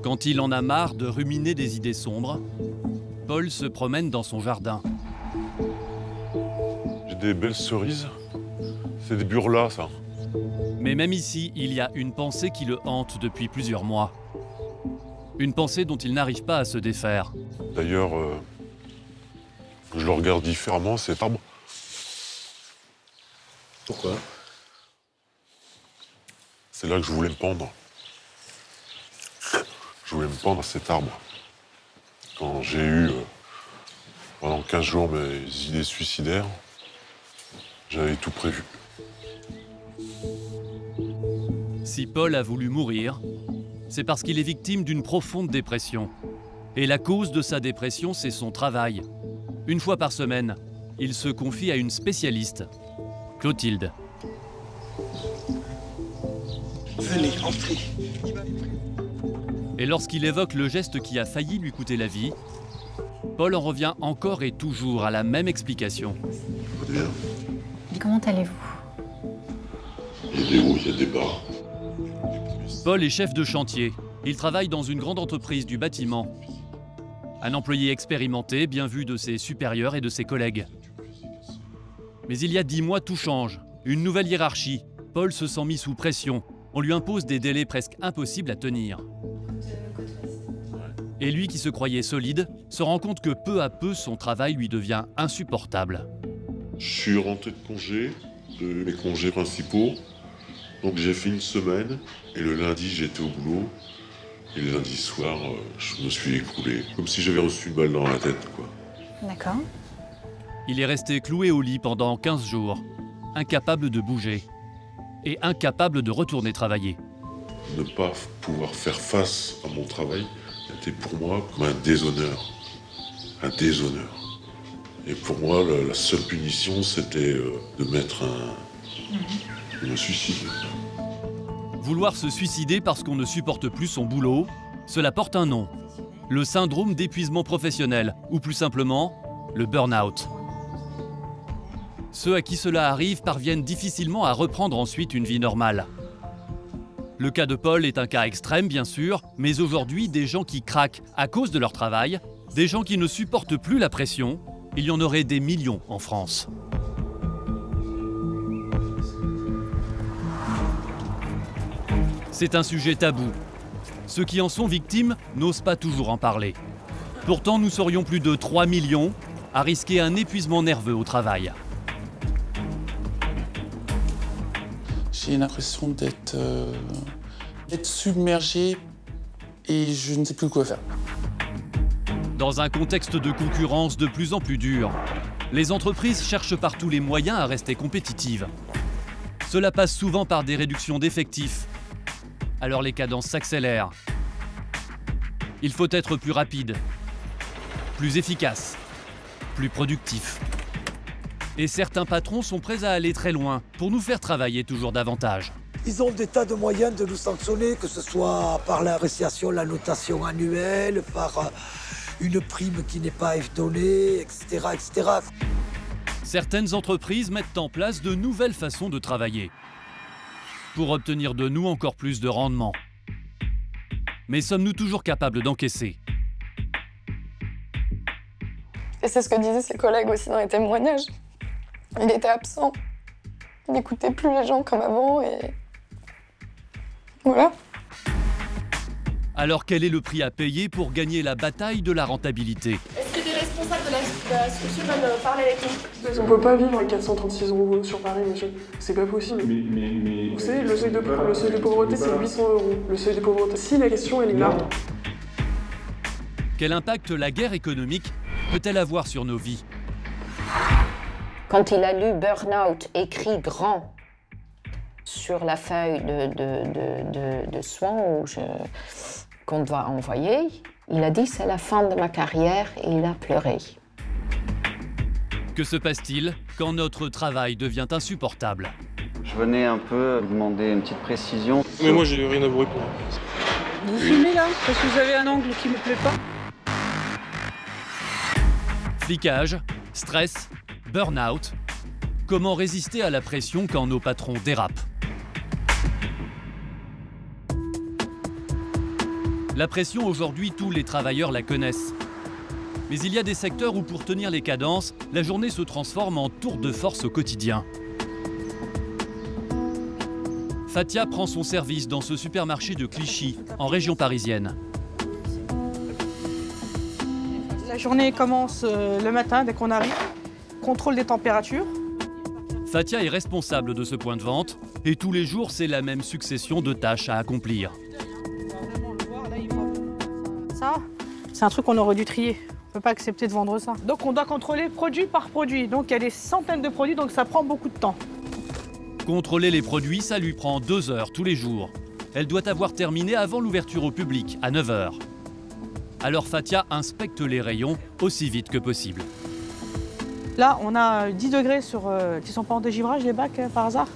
Quand il en a marre de ruminer des idées sombres, Paul se promène dans son jardin. J'ai des belles cerises. C'est des burlas, ça. Mais même ici, il y a une pensée qui le hante depuis plusieurs mois. Une pensée dont il n'arrive pas à se défaire. D'ailleurs, je le regarde différemment, cet arbre. Pourquoi? C'est là que je voulais me pendre. Je voulais me pendre à cet arbre. Quand j'ai eu, pendant 15 jours, mes idées suicidaires, j'avais tout prévu. Si Paul a voulu mourir, c'est parce qu'il est victime d'une profonde dépression. Et la cause de sa dépression, c'est son travail. Une fois par semaine, il se confie à une spécialiste, Clotilde. Venez, entrez. Et lorsqu'il évoque le geste qui a failli lui coûter la vie, Paul en revient encore et toujours à la même explication. Bien. Comment allez-vous? Il y a des hauts, il y a des bas. Paul est chef de chantier. Il travaille dans une grande entreprise du bâtiment. Un employé expérimenté, bien vu de ses supérieurs et de ses collègues. Mais il y a 10 mois, tout change. Une nouvelle hiérarchie. Paul se sent mis sous pression. On lui impose des délais presque impossibles à tenir. Et lui qui se croyait solide, se rend compte que peu à peu, son travail lui devient insupportable. Je suis rentré de congé, de mes congés principaux. Donc j'ai fait une semaine, et le lundi, j'étais au boulot. Et le lundi soir, je me suis écroulé. Comme si j'avais reçu une balle dans la tête, quoi. D'accord. Il est resté cloué au lit pendant 15 jours, incapable de bouger et incapable de retourner travailler. Ne pas pouvoir faire face à mon travail était pour moi comme un déshonneur. Un déshonneur. Et pour moi, la seule punition, c'était de mettre de me suicider. Vouloir se suicider parce qu'on ne supporte plus son boulot, cela porte un nom. Le syndrome d'épuisement professionnel, ou plus simplement, le burn-out. Ceux à qui cela arrive parviennent difficilement à reprendre ensuite une vie normale. Le cas de Paul est un cas extrême, bien sûr, mais aujourd'hui, des gens qui craquent à cause de leur travail, des gens qui ne supportent plus la pression, il y en aurait des millions en France. C'est un sujet tabou. Ceux qui en sont victimes n'osent pas toujours en parler. Pourtant, nous serions plus de 3 millions à risquer un épuisement nerveux au travail. J'ai l'impression d'être submergé et je ne sais plus quoi faire. Dans un contexte de concurrence de plus en plus dur, les entreprises cherchent par tous les moyens à rester compétitives. Cela passe souvent par des réductions d'effectifs. Alors les cadences s'accélèrent. Il faut être plus rapide, plus efficace, plus productif. Et certains patrons sont prêts à aller très loin pour nous faire travailler toujours davantage. Ils ont des tas de moyens de nous sanctionner, que ce soit par l'appréciation, la notation annuelle, par une prime qui n'est pas donnée, etc., etc. Certaines entreprises mettent en place de nouvelles façons de travailler pour obtenir de nous encore plus de rendement. Mais sommes-nous toujours capables d'encaisser? Et c'est ce que disaient ses collègues aussi dans les témoignages. Il était absent. Il n'écoutait plus les gens comme avant et... voilà. Alors quel est le prix à payer pour gagner la bataille de la rentabilité? Est-ce que les responsables de la structure veulent parler avec nous? On ne peut pas vivre avec 436 € sur Paris, monsieur. C'est pas possible. Vous savez, le seuil de pauvreté, c'est 800 €. Le seuil de pauvreté. Si la question, elle est là. Quel impact la guerre économique peut-elle avoir sur nos vies? Quand il a lu Burnout écrit grand sur la feuille de soins qu'on doit envoyer, il a dit c'est la fin de ma carrière et il a pleuré. Que se passe-t-il quand notre travail devient insupportable? Je venais un peu vous demander une petite précision. Mais moi j'ai rien à vous répondre. Vous filmez là? Parce que vous avez un angle qui me plaît pas. Flicage, stress, burn-out. Comment résister à la pression quand nos patrons dérapent? La pression aujourd'hui, tous les travailleurs la connaissent. Mais il y a des secteurs où pour tenir les cadences, la journée se transforme en tour de force au quotidien. Fatia prend son service dans ce supermarché de Clichy, en région parisienne. La journée commence le matin dès qu'on arrive. Contrôle des températures. Fatia est responsable de ce point de vente et tous les jours, c'est la même succession de tâches à accomplir. Ça, c'est un truc qu'on aurait dû trier. On ne peut pas accepter de vendre ça. Donc on doit contrôler produit par produit. Donc il y a des centaines de produits, donc ça prend beaucoup de temps. Contrôler les produits, ça lui prend 2 heures tous les jours. Elle doit avoir terminé avant l'ouverture au public, à 9 heures. Alors Fatia inspecte les rayons aussi vite que possible. Là, on a 10 degrés sur... qui sont pas en dégivrage, les bacs, par hasard.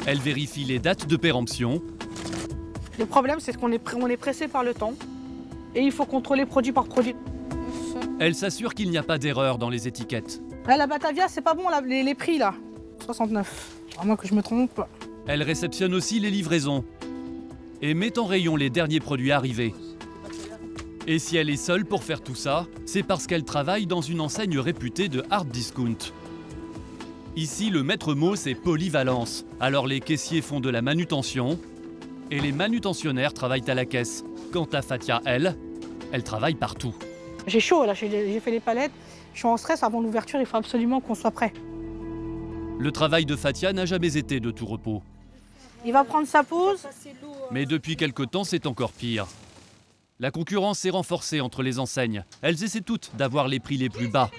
Elle vérifie les dates de péremption. Le problème, c'est qu'on est pressé par le temps. Et il faut contrôler produit par produit. Elle s'assure qu'il n'y a pas d'erreur dans les étiquettes. Là, la Batavia, c'est pas bon, là, les prix, là. 69. À moins que je me trompe. Elle réceptionne aussi les livraisons. Et met en rayon les derniers produits arrivés. Et si elle est seule pour faire tout ça, c'est parce qu'elle travaille dans une enseigne réputée de hard discount. Ici, le maître mot, c'est polyvalence. Alors les caissiers font de la manutention et les manutentionnaires travaillent à la caisse. Quant à Fatia, elle travaille partout. J'ai chaud, là, j'ai fait les palettes. Je suis en stress avant l'ouverture, il faut absolument qu'on soit prêt. Le travail de Fatia n'a jamais été de tout repos. Il va prendre sa pause. Mais depuis quelque temps, c'est encore pire. La concurrence s'est renforcée entre les enseignes. Elles essaient toutes d'avoir les prix les plus bas.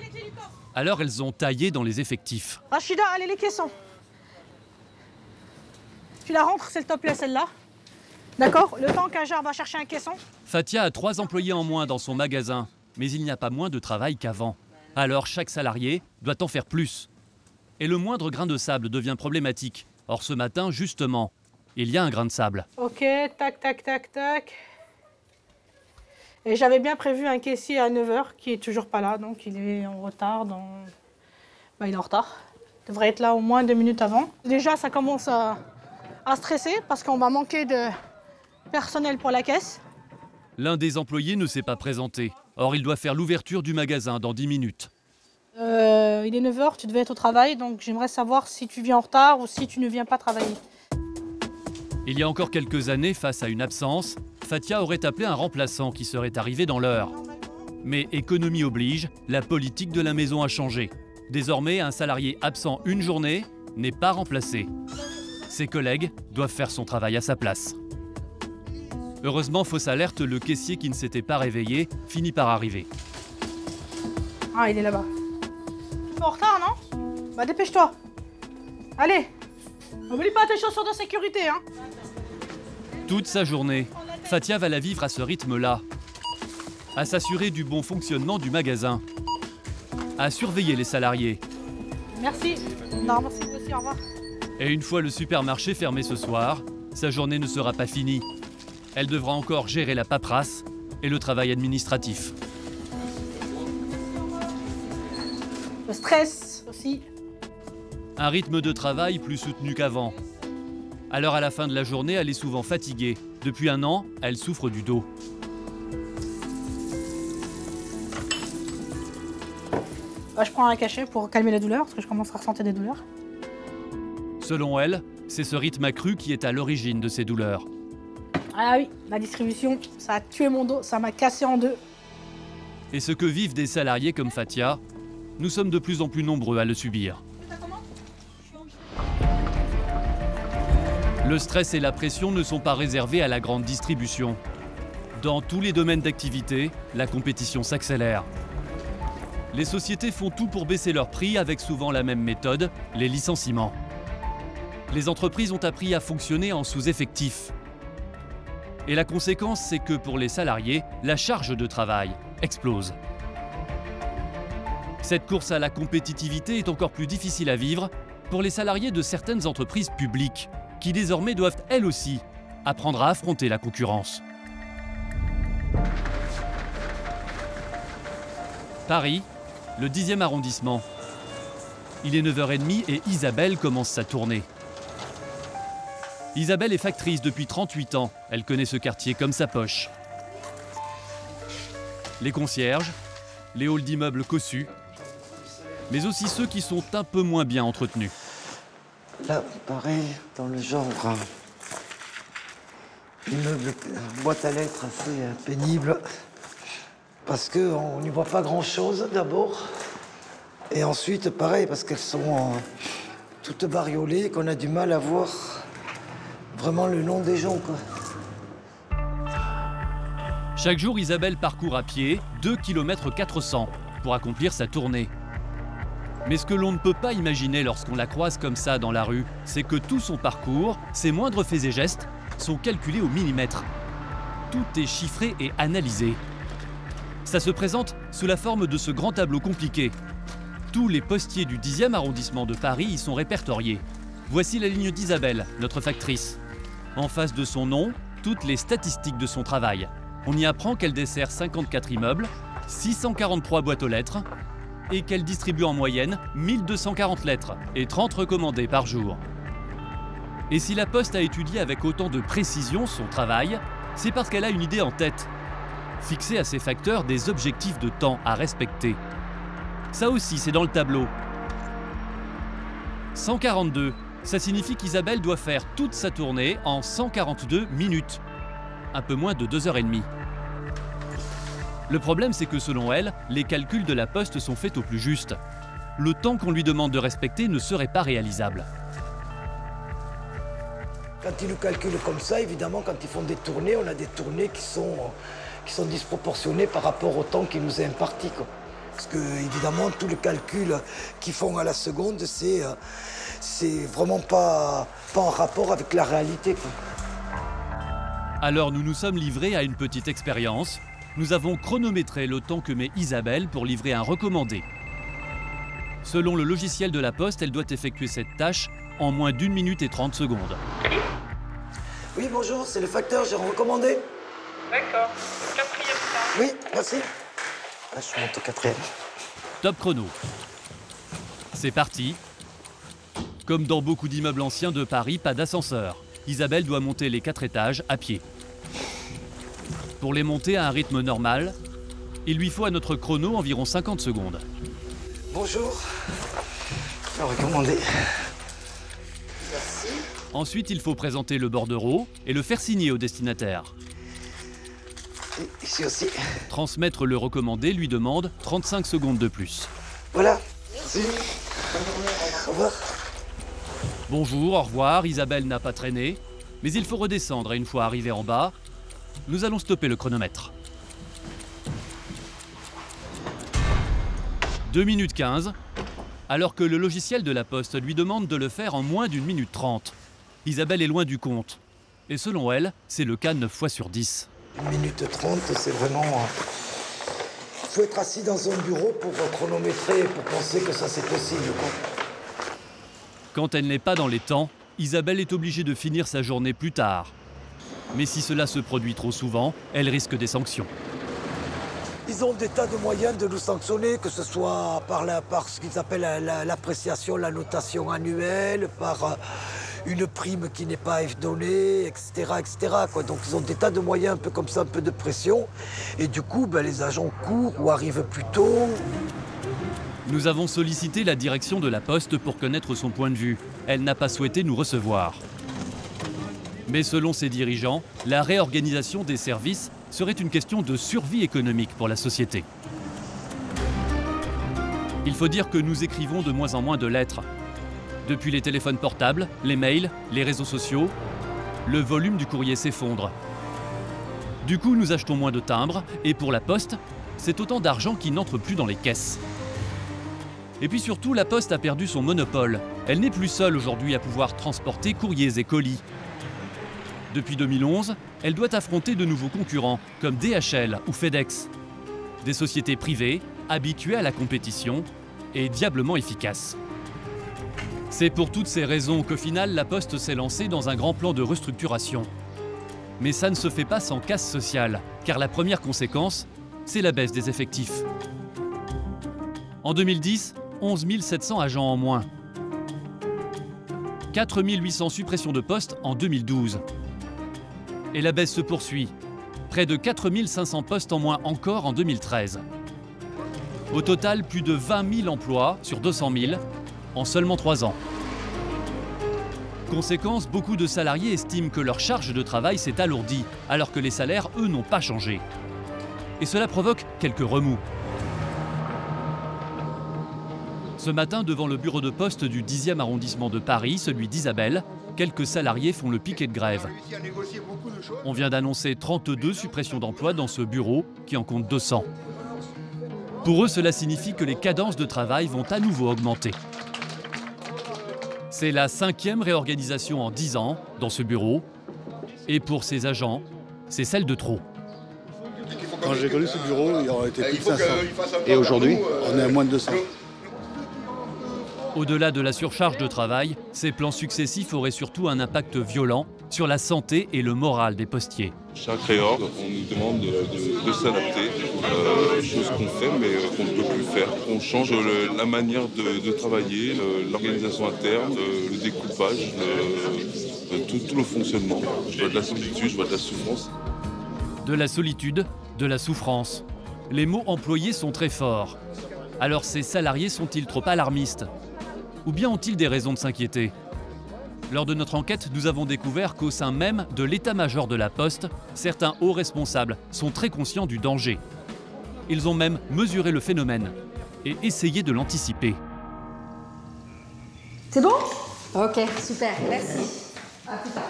Alors elles ont taillé dans les effectifs. Rachida, allez les caissons. Tu la rentres, s'il te plaît, celle-là. D'accord? Le temps qu'Ajar va chercher un caisson. Fatia a 3 employés en moins dans son magasin. Mais il n'y a pas moins de travail qu'avant. Alors chaque salarié doit en faire plus. Et le moindre grain de sable devient problématique. Or ce matin, justement, il y a un grain de sable. Ok, tac, tac, tac, tac. Et j'avais bien prévu un caissier à 9 h qui est toujours pas là, donc il est en retard. Il est en retard. Il devrait être là au moins 2 minutes avant. Déjà, ça commence à stresser parce qu'on va manquer de personnel pour la caisse. L'un des employés ne s'est pas présenté. Or, il doit faire l'ouverture du magasin dans 10 minutes. Il est 9 h, tu devais être au travail, donc j'aimerais savoir si tu viens en retard ou si tu ne viens pas travailler. Il y a encore quelques années, face à une absence, Fatia aurait appelé un remplaçant qui serait arrivé dans l'heure. Mais économie oblige, la politique de la maison a changé. Désormais, un salarié absent une journée n'est pas remplacé. Ses collègues doivent faire son travail à sa place. Heureusement, fausse alerte, le caissier qui ne s'était pas réveillé finit par arriver. Ah, il est là-bas. Tu es en retard, non? Bah dépêche-toi. Allez. N'oublie pas tes chaussures de sécurité, hein. Toute sa journée, Fatia va la vivre à ce rythme-là. À s'assurer du bon fonctionnement du magasin. À surveiller les salariés. Merci. Non, merci aussi, au revoir. Et une fois le supermarché fermé ce soir, sa journée ne sera pas finie. Elle devra encore gérer la paperasse et le travail administratif. Le stress aussi. Un rythme de travail plus soutenu qu'avant. Alors à la fin de la journée, elle est souvent fatiguée. Depuis 1 an, elle souffre du dos. Je prends un cachet pour calmer la douleur, parce que je commence à ressentir des douleurs. Selon elle, c'est ce rythme accru qui est à l'origine de ces douleurs. Ah oui, la distribution, ça a tué mon dos, ça m'a cassé en deux. Et ce que vivent des salariés comme Fatia, nous sommes de plus en plus nombreux à le subir. Le stress et la pression ne sont pas réservés à la grande distribution. Dans tous les domaines d'activité, la compétition s'accélère. Les sociétés font tout pour baisser leurs prix avec souvent la même méthode, les licenciements. Les entreprises ont appris à fonctionner en sous-effectif. Et la conséquence, c'est que pour les salariés, la charge de travail explose. Cette course à la compétitivité est encore plus difficile à vivre pour les salariés de certaines entreprises publiques, qui désormais doivent, elles aussi, apprendre à affronter la concurrence. Paris, le 10e arrondissement. Il est 9h30 et Isabelle commence sa tournée. Isabelle est factrice depuis 38 ans. Elle connaît ce quartier comme sa poche. les concierges, les halls d'immeubles cossus, mais aussi ceux qui sont un peu moins bien entretenus. Là, pareil, dans le genre immeuble, boîte à lettres assez pénible, parce qu'on n'y voit pas grand-chose d'abord. Et ensuite, pareil, parce qu'elles sont toutes bariolées, qu'on a du mal à voir vraiment le nom des gens, quoi. Chaque jour, Isabelle parcourt à pied 2 km 400 pour accomplir sa tournée. Mais ce que l'on ne peut pas imaginer lorsqu'on la croise comme ça dans la rue, c'est que tout son parcours, ses moindres faits et gestes, sont calculés au millimètre. Tout est chiffré et analysé. Ça se présente sous la forme de ce grand tableau compliqué. Tous les postiers du 10e arrondissement de Paris y sont répertoriés. Voici la ligne d'Isabelle, notre factrice. En face de son nom, toutes les statistiques de son travail. On y apprend qu'elle dessert 54 immeubles, 643 boîtes aux lettres et qu'elle distribue en moyenne 1240 lettres et 30 recommandées par jour. Et si la Poste a étudié avec autant de précision son travail, c'est parce qu'elle a une idée en tête. Fixer à ces facteurs des objectifs de temps à respecter. Ça aussi, c'est dans le tableau. 142, ça signifie qu'Isabelle doit faire toute sa tournée en 142 minutes. Un peu moins de 2h30. Le problème, c'est que selon elle, les calculs de la Poste sont faits au plus juste. Le temps qu'on lui demande de respecter ne serait pas réalisable. Quand ils nous calculent comme ça, évidemment, quand ils font des tournées, on a des tournées qui sont disproportionnées par rapport au temps qui nous est imparti, quoi. Parce que, évidemment, tout le calcul qu'ils font à la seconde, c'est vraiment pas en rapport avec la réalité, quoi. Alors nous nous sommes livrés à une petite expérience. Nous avons chronométré le temps que met Isabelle pour livrer un recommandé. Selon le logiciel de la Poste, elle doit effectuer cette tâche en moins d'1 minute et 30 secondes. Oui, bonjour, c'est le facteur, j'ai recommandé. D'accord. 4e ça. Oui, merci. Là, je monte au 4e. Top chrono. C'est parti. Comme dans beaucoup d'immeubles anciens de Paris, pas d'ascenseur. Isabelle doit monter les 4 étages à pied. Pour les monter à un rythme normal, il lui faut à notre chrono environ 50 secondes. Bonjour. Je vais recommander. Merci. Ensuite, il faut présenter le bordereau et le faire signer au destinataire. Et ici aussi. Transmettre le recommandé lui demande 35 secondes de plus. Voilà. Merci. Au revoir. Bonjour, au revoir, Isabelle n'a pas traîné, mais il faut redescendre et une fois arrivé en bas, nous allons stopper le chronomètre. 2 minutes 15, alors que le logiciel de la Poste lui demande de le faire en moins d'1 minute 30. Isabelle est loin du compte. Et selon elle, c'est le cas 9 fois sur 10. 1 minute 30, c'est vraiment... Il faut être assis dans un bureau pour chronométrer et pour penser que ça c'est possible, quoi. Quand elle n'est pas dans les temps, Isabelle est obligée de finir sa journée plus tard. Mais si cela se produit trop souvent, elle risque des sanctions. Ils ont des tas de moyens de nous sanctionner, que ce soit par ce qu'ils appellent l'appréciation, la notation annuelle, par une prime qui n'est pas donnée, etc., etc., quoi. Donc ils ont des tas de moyens un peu comme ça, un peu de pression. Et du coup, les agents courent ou arrivent plus tôt. Nous avons sollicité la direction de la Poste pour connaître son point de vue. Elle n'a pas souhaité nous recevoir. Mais selon ses dirigeants, la réorganisation des services serait une question de survie économique pour la société. Il faut dire que nous écrivons de moins en moins de lettres. Depuis les téléphones portables, les mails, les réseaux sociaux, le volume du courrier s'effondre. Du coup, nous achetons moins de timbres et pour la Poste, c'est autant d'argent qui n'entre plus dans les caisses. Et puis surtout, la Poste a perdu son monopole. Elle n'est plus seule aujourd'hui à pouvoir transporter courriers et colis. Depuis 2011, elle doit affronter de nouveaux concurrents comme DHL ou FedEx. Des sociétés privées, habituées à la compétition et diablement efficaces. C'est pour toutes ces raisons qu'au final, la Poste s'est lancée dans un grand plan de restructuration. Mais ça ne se fait pas sans casse sociale, car la première conséquence, c'est la baisse des effectifs. En 2010, 11 700 agents en moins. 4 800 suppressions de postes en 2012. Et la baisse se poursuit. Près de 4500 postes en moins encore en 2013. Au total, plus de 20 000 emplois sur 200 000 en seulement 3 ans. Conséquence, beaucoup de salariés estiment que leur charge de travail s'est alourdie, alors que les salaires, eux, n'ont pas changé. Et cela provoque quelques remous. Ce matin, devant le bureau de poste du 10e arrondissement de Paris, celui d'Isabelle, quelques salariés font le piquet de grève. On vient d'annoncer 32 suppressions d'emplois dans ce bureau, qui en compte 200. Pour eux, cela signifie que les cadences de travail vont à nouveau augmenter. C'est la 5e réorganisation en 10 ans dans ce bureau. Et pour ces agents, c'est celle de trop. Quand j'ai connu ce bureau, il y aurait été plus de 500. Et aujourd'hui, on est à moins de 200. Au-delà de la surcharge de travail, ces plans successifs auraient surtout un impact violent sur la santé et le moral des postiers. Chaque réorg, on nous demande de s'adapter, chose qu'on fait mais qu'on ne peut plus faire. On change la manière de travailler, l'organisation interne, le découpage, tout le fonctionnement. Je vois de la solitude, je vois de la souffrance. De la solitude, de la souffrance. Les mots employés sont très forts. Alors ces salariés sont-ils trop alarmistes? Ou bien ont-ils des raisons de s'inquiéter? Lors de notre enquête, nous avons découvert qu'au sein même de l'état-major de la Poste, certains hauts responsables sont très conscients du danger. Ils ont même mesuré le phénomène et essayé de l'anticiper. C'est bon? Ok, super, merci. À plus tard.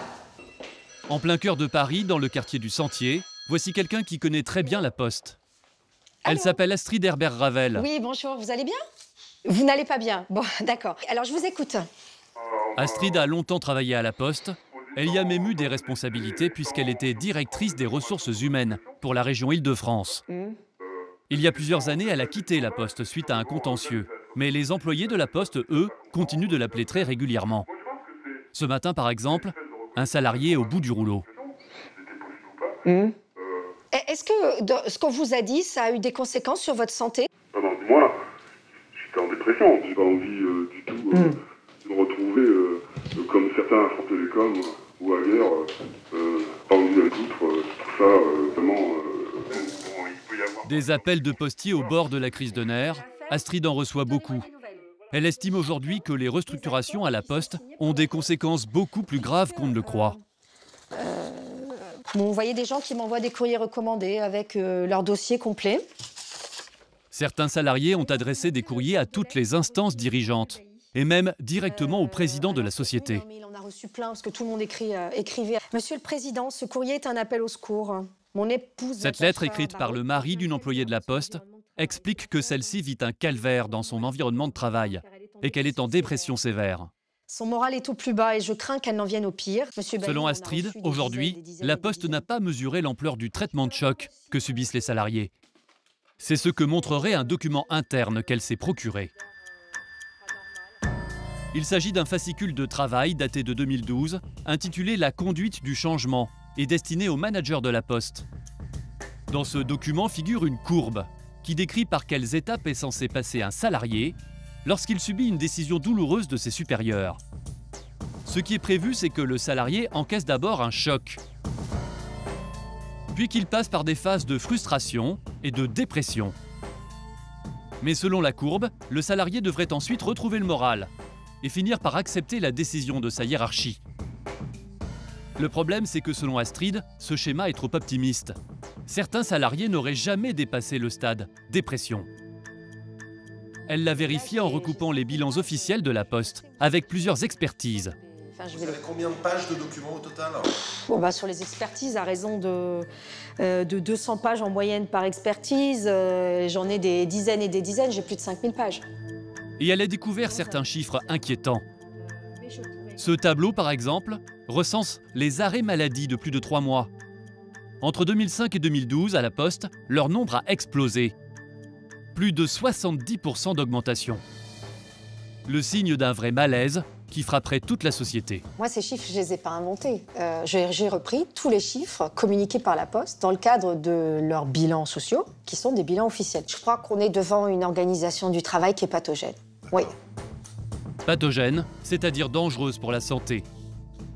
En plein cœur de Paris, dans le quartier du Sentier, voici quelqu'un qui connaît très bien la Poste. Elle s'appelle Astrid Herbert-Ravel. Oui, bonjour, vous allez bien? Vous n'allez pas bien? Bon, d'accord. Alors, je vous écoute. Astrid a longtemps travaillé à la Poste. Elle y a même eu des responsabilités puisqu'elle était directrice des ressources humaines pour la région Île-de-France. Il y a plusieurs années, elle a quitté la Poste suite à un contentieux. Mais les employés de la Poste, eux, continuent de l'appeler très régulièrement. Ce matin, par exemple, un salarié est au bout du rouleau. Est-ce que ce qu'on vous a dit, ça a eu des conséquences sur votre santé? Moi, j'étais en dépression. J'ai pas envie du tout de me retrouver comme certains à France Télécom ou ailleurs, pas envie d'aller tout ça, vraiment. Il peut y avoir... Des appels de postiers au bord de la crise de nerfs, Astrid en reçoit beaucoup. Elle estime aujourd'hui que les restructurations à la Poste ont des conséquences beaucoup plus graves qu'on ne le croit. Vous voyez des gens qui m'envoient des courriers recommandés avec leur dossier complet. Certains salariés ont adressé des courriers à toutes les instances dirigeantes et même directement au président de la société. Il en a reçu plein parce que tout le monde écrivait. Monsieur le Président, ce courrier est un appel au secours. Mon épouse... Cette lettre écrite par le mari d'une employée de la Poste explique que celle-ci vit un calvaire dans son environnement de travail et qu'elle est en dépression sévère. Son moral est au plus bas et je crains qu'elle n'en vienne au pire. Selon Astrid, aujourd'hui, la Poste n'a pas mesuré l'ampleur du traitement de choc que subissent les salariés. C'est ce que montrerait un document interne qu'elle s'est procuré. Il s'agit d'un fascicule de travail daté de 2012, intitulé « La conduite du changement » et destiné aux managers de la Poste. Dans ce document figure une courbe qui décrit par quelles étapes est censé passer un salarié lorsqu'il subit une décision douloureuse de ses supérieurs. Ce qui est prévu, c'est que le salarié encaisse d'abord un choc, puis qu'il passe par des phases de frustration et de dépression. Mais selon la courbe, le salarié devrait ensuite retrouver le moral et finir par accepter la décision de sa hiérarchie. Le problème, c'est que selon Astrid, ce schéma est trop optimiste. Certains salariés n'auraient jamais dépassé le stade dépression. Elle l'a vérifié en recoupant les bilans officiels de la Poste, avec plusieurs expertises. Vous avez combien de pages de documents au total? Sur les expertises, à raison de 200 pages en moyenne par expertise, j'en ai des dizaines et des dizaines, j'ai plus de 5000 pages. Et elle a découvert certains chiffres inquiétants. Ce tableau, par exemple, recense les arrêts maladie de plus de 3 mois. Entre 2005 et 2012, à la Poste, leur nombre a explosé. Plus de 70% d'augmentation. Le signe d'un vrai malaise qui frapperait toute la société. Moi, ces chiffres, je ne les ai pas inventés. J'ai repris tous les chiffres communiqués par la Poste dans le cadre de leurs bilans sociaux, qui sont des bilans officiels. Je crois qu'on est devant une organisation du travail qui est pathogène. Oui. Pathogène, c'est-à-dire dangereuse pour la santé.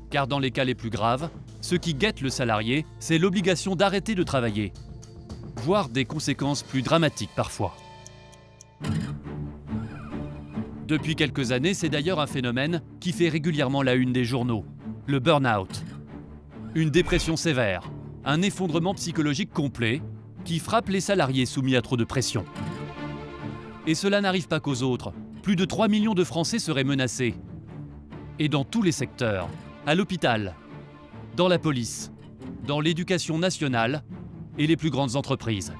Car dans les cas les plus graves, ce qui guette le salarié, c'est l'obligation d'arrêter de travailler, voire des conséquences plus dramatiques parfois. Depuis quelques années, c'est d'ailleurs un phénomène qui fait régulièrement la une des journaux, le burn-out. Une dépression sévère, un effondrement psychologique complet qui frappe les salariés soumis à trop de pression. Et cela n'arrive pas qu'aux autres. Plus de 3 millions de Français seraient menacés. Et dans tous les secteurs, à l'hôpital, dans la police, dans l'éducation nationale et les plus grandes entreprises.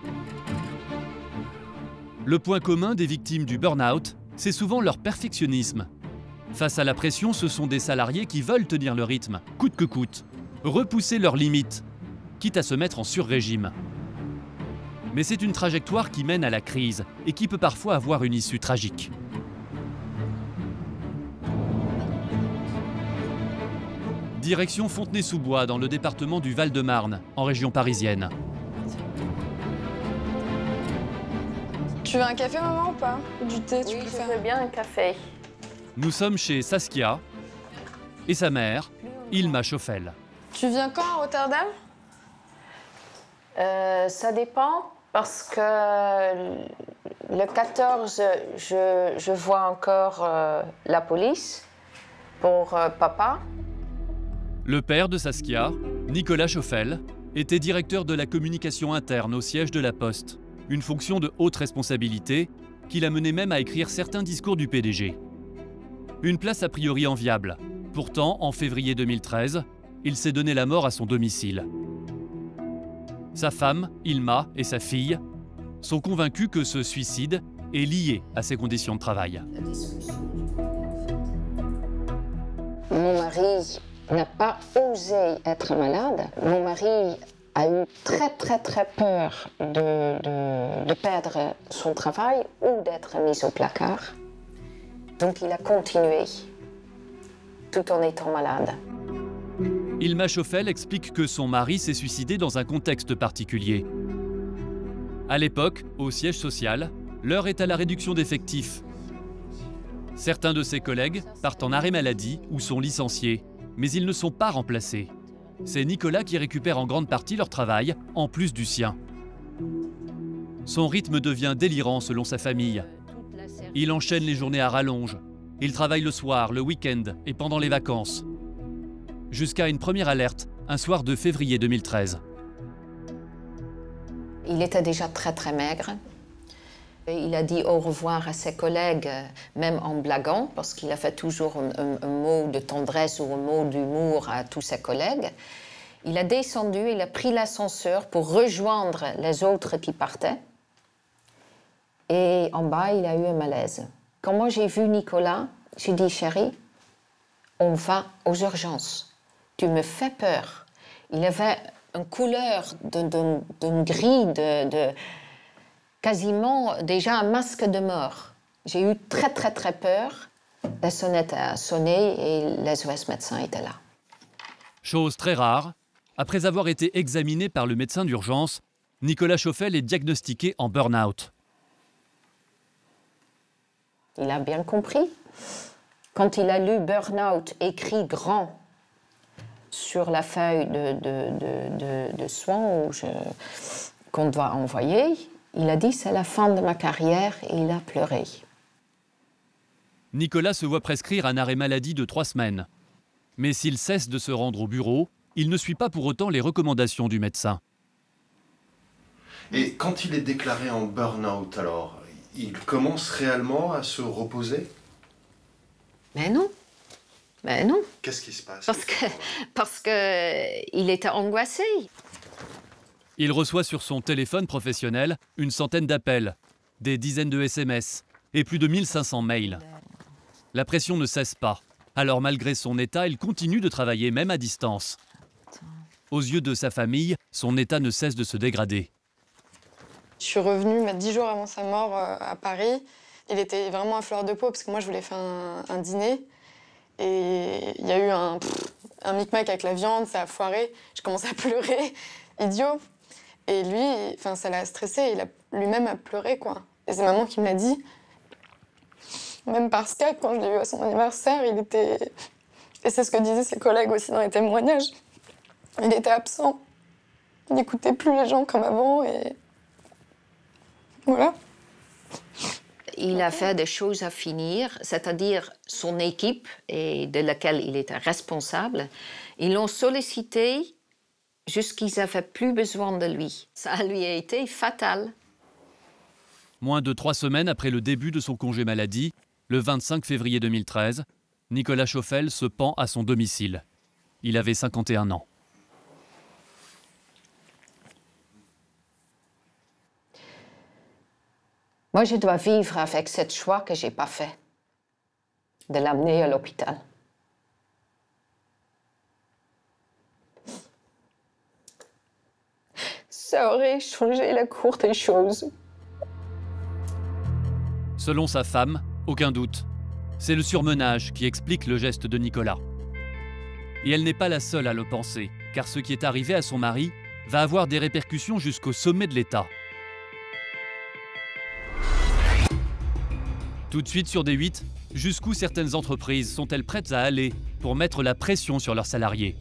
Le point commun des victimes du burn-out, c'est souvent leur perfectionnisme. Face à la pression, ce sont des salariés qui veulent tenir le rythme, coûte que coûte, repousser leurs limites, quitte à se mettre en sur-régime. Mais c'est une trajectoire qui mène à la crise et qui peut parfois avoir une issue tragique. Direction Fontenay-sous-Bois, dans le département du Val-de-Marne, en région parisienne. Tu veux un café, maman, ou pas? Ou du thé, tu préfères? Je veux bien un café. Nous sommes chez Saskia et sa mère, Ilma Schoffel. Tu viens quand à Rotterdam? Ça dépend, parce que le 14, je vois encore la police pour papa. Le père de Saskia, Nicolas Schoffel, était directeur de la communication interne au siège de la Poste, une fonction de haute responsabilité qui l'a mené même à écrire certains discours du PDG. Une place a priori enviable. Pourtant, en février 2013, il s'est donné la mort à son domicile. Sa femme, Ilma, et sa fille sont convaincus que ce suicide est lié à ses conditions de travail. Mon mari n'a pas osé être malade. Mon mari a eu très peur de perdre son travail ou d'être mis au placard. Donc il a continué, tout en étant malade. Ilma Schoffel explique que son mari s'est suicidé dans un contexte particulier. À l'époque, au siège social, l'heure est à la réduction d'effectifs. Certains de ses collègues partent en arrêt maladie ou sont licenciés, mais ils ne sont pas remplacés. C'est Nicolas qui récupère en grande partie leur travail, en plus du sien. Son rythme devient délirant selon sa famille. Il enchaîne les journées à rallonge. Il travaille le soir, le week-end et pendant les vacances. Jusqu'à une première alerte, un soir de février 2013. Il était déjà très maigre. Il a dit au revoir à ses collègues, même en blaguant, parce qu'il a fait toujours un mot de tendresse ou un mot d'humour à tous ses collègues. Il a descendu, il a pris l'ascenseur pour rejoindre les autres qui partaient. Et en bas, il a eu un malaise. Quand moi j'ai vu Nicolas, j'ai dit, chérie, on va aux urgences. Tu me fais peur. Il avait une couleur d'un gris, quasiment déjà un masque de mort. J'ai eu très peur. La sonnette a sonné et les SOS médecins étaient là. Chose très rare, après avoir été examiné par le médecin d'urgence, Nicolas Schoffel est diagnostiqué en burn-out. Il a bien compris. Quand il a lu burn-out écrit grand sur la feuille de soins qu'on doit envoyer, il a dit « c'est la fin de ma carrière » et il a pleuré. Nicolas se voit prescrire un arrêt maladie de 3 semaines. Mais s'il cesse de se rendre au bureau, il ne suit pas pour autant les recommandations du médecin. Et quand il est déclaré en burn-out, alors, il commence réellement à se reposer? Mais non. Mais non. Qu'est-ce qui se passe? Parce que il était angoissé. Il reçoit sur son téléphone professionnel une centaine d'appels, des dizaines de SMS et plus de 1500 mails. La pression ne cesse pas. Alors malgré son état, il continue de travailler même à distance. Aux yeux de sa famille, son état ne cesse de se dégrader. Je suis revenue 10 jours avant sa mort à Paris. Il était vraiment à fleur de peau parce que moi je voulais faire un dîner. Et il y a eu un micmac avec la viande, ça a foiré. Je commençais à pleurer, idiot. Et lui, ça l'a stressé, il a lui-même a pleuré, quoi. Et c'est maman qui me l'a dit. Même par Skype, quand je l'ai eu à son anniversaire, il était... Et c'est ce que disaient ses collègues aussi dans les témoignages. Il était absent. Il n'écoutait plus les gens comme avant et voilà. Il a fait des choses à finir, c'est-à-dire son équipe, et de laquelle il était responsable, ils l'ont sollicité jusqu'ils n'avaient plus besoin de lui. Ça lui a été fatal. Moins de 3 semaines après le début de son congé maladie, le 25 février 2013, Nicolas Schauffel se pend à son domicile. Il avait 51 ans. Moi, je dois vivre avec ce choix que je n'ai pas fait, de l'amener à l'hôpital. Ça aurait changé la course des choses. Selon sa femme, aucun doute, c'est le surmenage qui explique le geste de Nicolas. Et elle n'est pas la seule à le penser, car ce qui est arrivé à son mari va avoir des répercussions jusqu'au sommet de l'État. Tout de suite sur D8, jusqu'où certaines entreprises sont-elles prêtes à aller pour mettre la pression sur leurs salariés?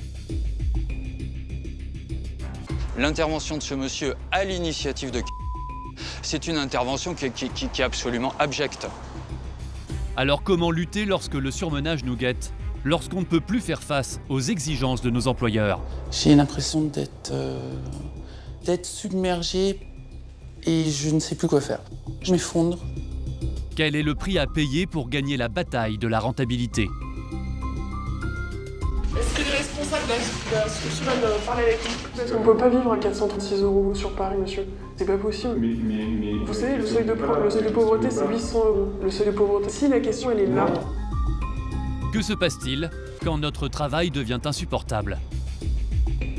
L'intervention de ce monsieur à l'initiative de c'est une intervention qui est absolument abjecte. Alors comment lutter lorsque le surmenage nous guette? Lorsqu'on ne peut plus faire face aux exigences de nos employeurs? J'ai l'impression d'être submergé et je ne sais plus quoi faire. Je m'effondre. Quel est le prix à payer pour gagner la bataille de la rentabilité? Est-ce que les responsables de la structure veulent parler avec nous? Parce qu'on ne peut pas vivre à 436 € sur Paris, monsieur. C'est pas possible. Mais... Vous savez, le seuil de pauvreté, c'est 800 €. Le seuil de pauvreté. Si la question, elle est là. Que se passe-t-il quand notre travail devient insupportable?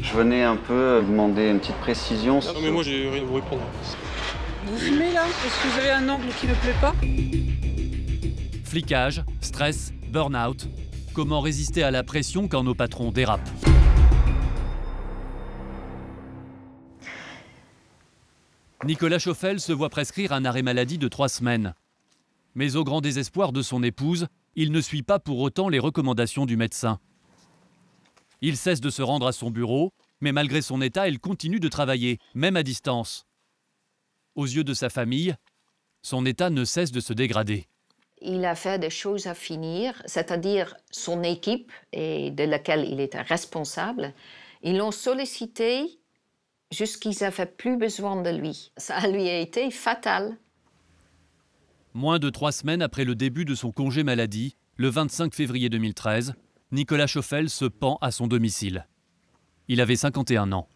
Je venais un peu demander une petite précision. Non mais moi j'ai rien à vous répondre. Vous fumez là? Est-ce que vous avez un angle qui ne plaît pas? Flicage, stress, burn-out. Comment résister à la pression quand nos patrons dérapent? Nicolas Schauffel se voit prescrire un arrêt maladie de 3 semaines. Mais au grand désespoir de son épouse, il ne suit pas pour autant les recommandations du médecin. Il cesse de se rendre à son bureau, mais malgré son état, il continue de travailler, même à distance. Aux yeux de sa famille, son état ne cesse de se dégrader. Il a fait des choses à finir, c'est-à-dire son équipe, et de laquelle il était responsable, ils l'ont sollicité jusqu'ils n'avaient plus besoin de lui. Ça lui a été fatal. Moins de 3 semaines après le début de son congé maladie, le 25 février 2013, Nicolas Schauffel se pend à son domicile. Il avait 51 ans.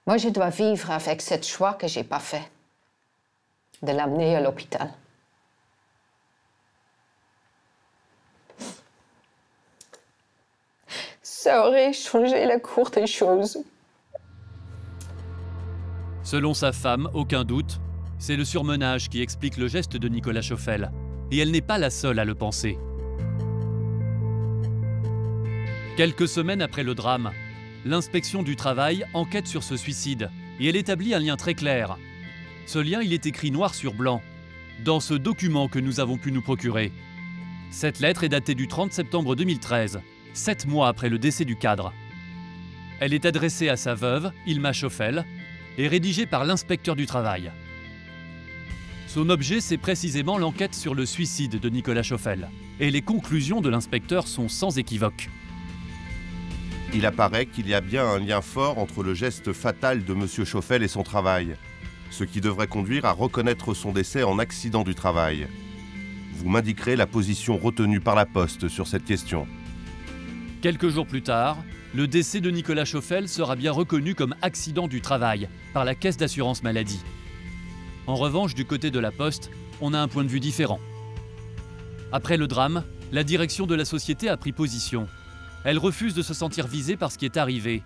Moi, je dois vivre avec ce choix que je n'ai pas fait, de l'amener à l'hôpital. Ça aurait changé la course des choses. Selon sa femme, aucun doute, c'est le surmenage qui explique le geste de Nicolas Schauffel. Et elle n'est pas la seule à le penser. Quelques semaines après le drame, l'inspection du travail enquête sur ce suicide et elle établit un lien très clair. Ce lien, il est écrit noir sur blanc, dans ce document que nous avons pu nous procurer. Cette lettre est datée du 30 septembre 2013, 7 mois après le décès du cadre. Elle est adressée à sa veuve, Ilma Schauffel, et rédigée par l'inspecteur du travail. Son objet, c'est précisément l'enquête sur le suicide de Nicolas Schauffel. Et les conclusions de l'inspecteur sont sans équivoque. Il apparaît qu'il y a bien un lien fort entre le geste fatal de M. Schauffel et son travail, ce qui devrait conduire à reconnaître son décès en accident du travail. Vous m'indiquerez la position retenue par la Poste sur cette question. Quelques jours plus tard, le décès de Nicolas Schauffel sera bien reconnu comme accident du travail par la Caisse d'assurance maladie. En revanche, du côté de la Poste, on a un point de vue différent. Après le drame, la direction de la société a pris position. Elle refuse de se sentir visée par ce qui est arrivé.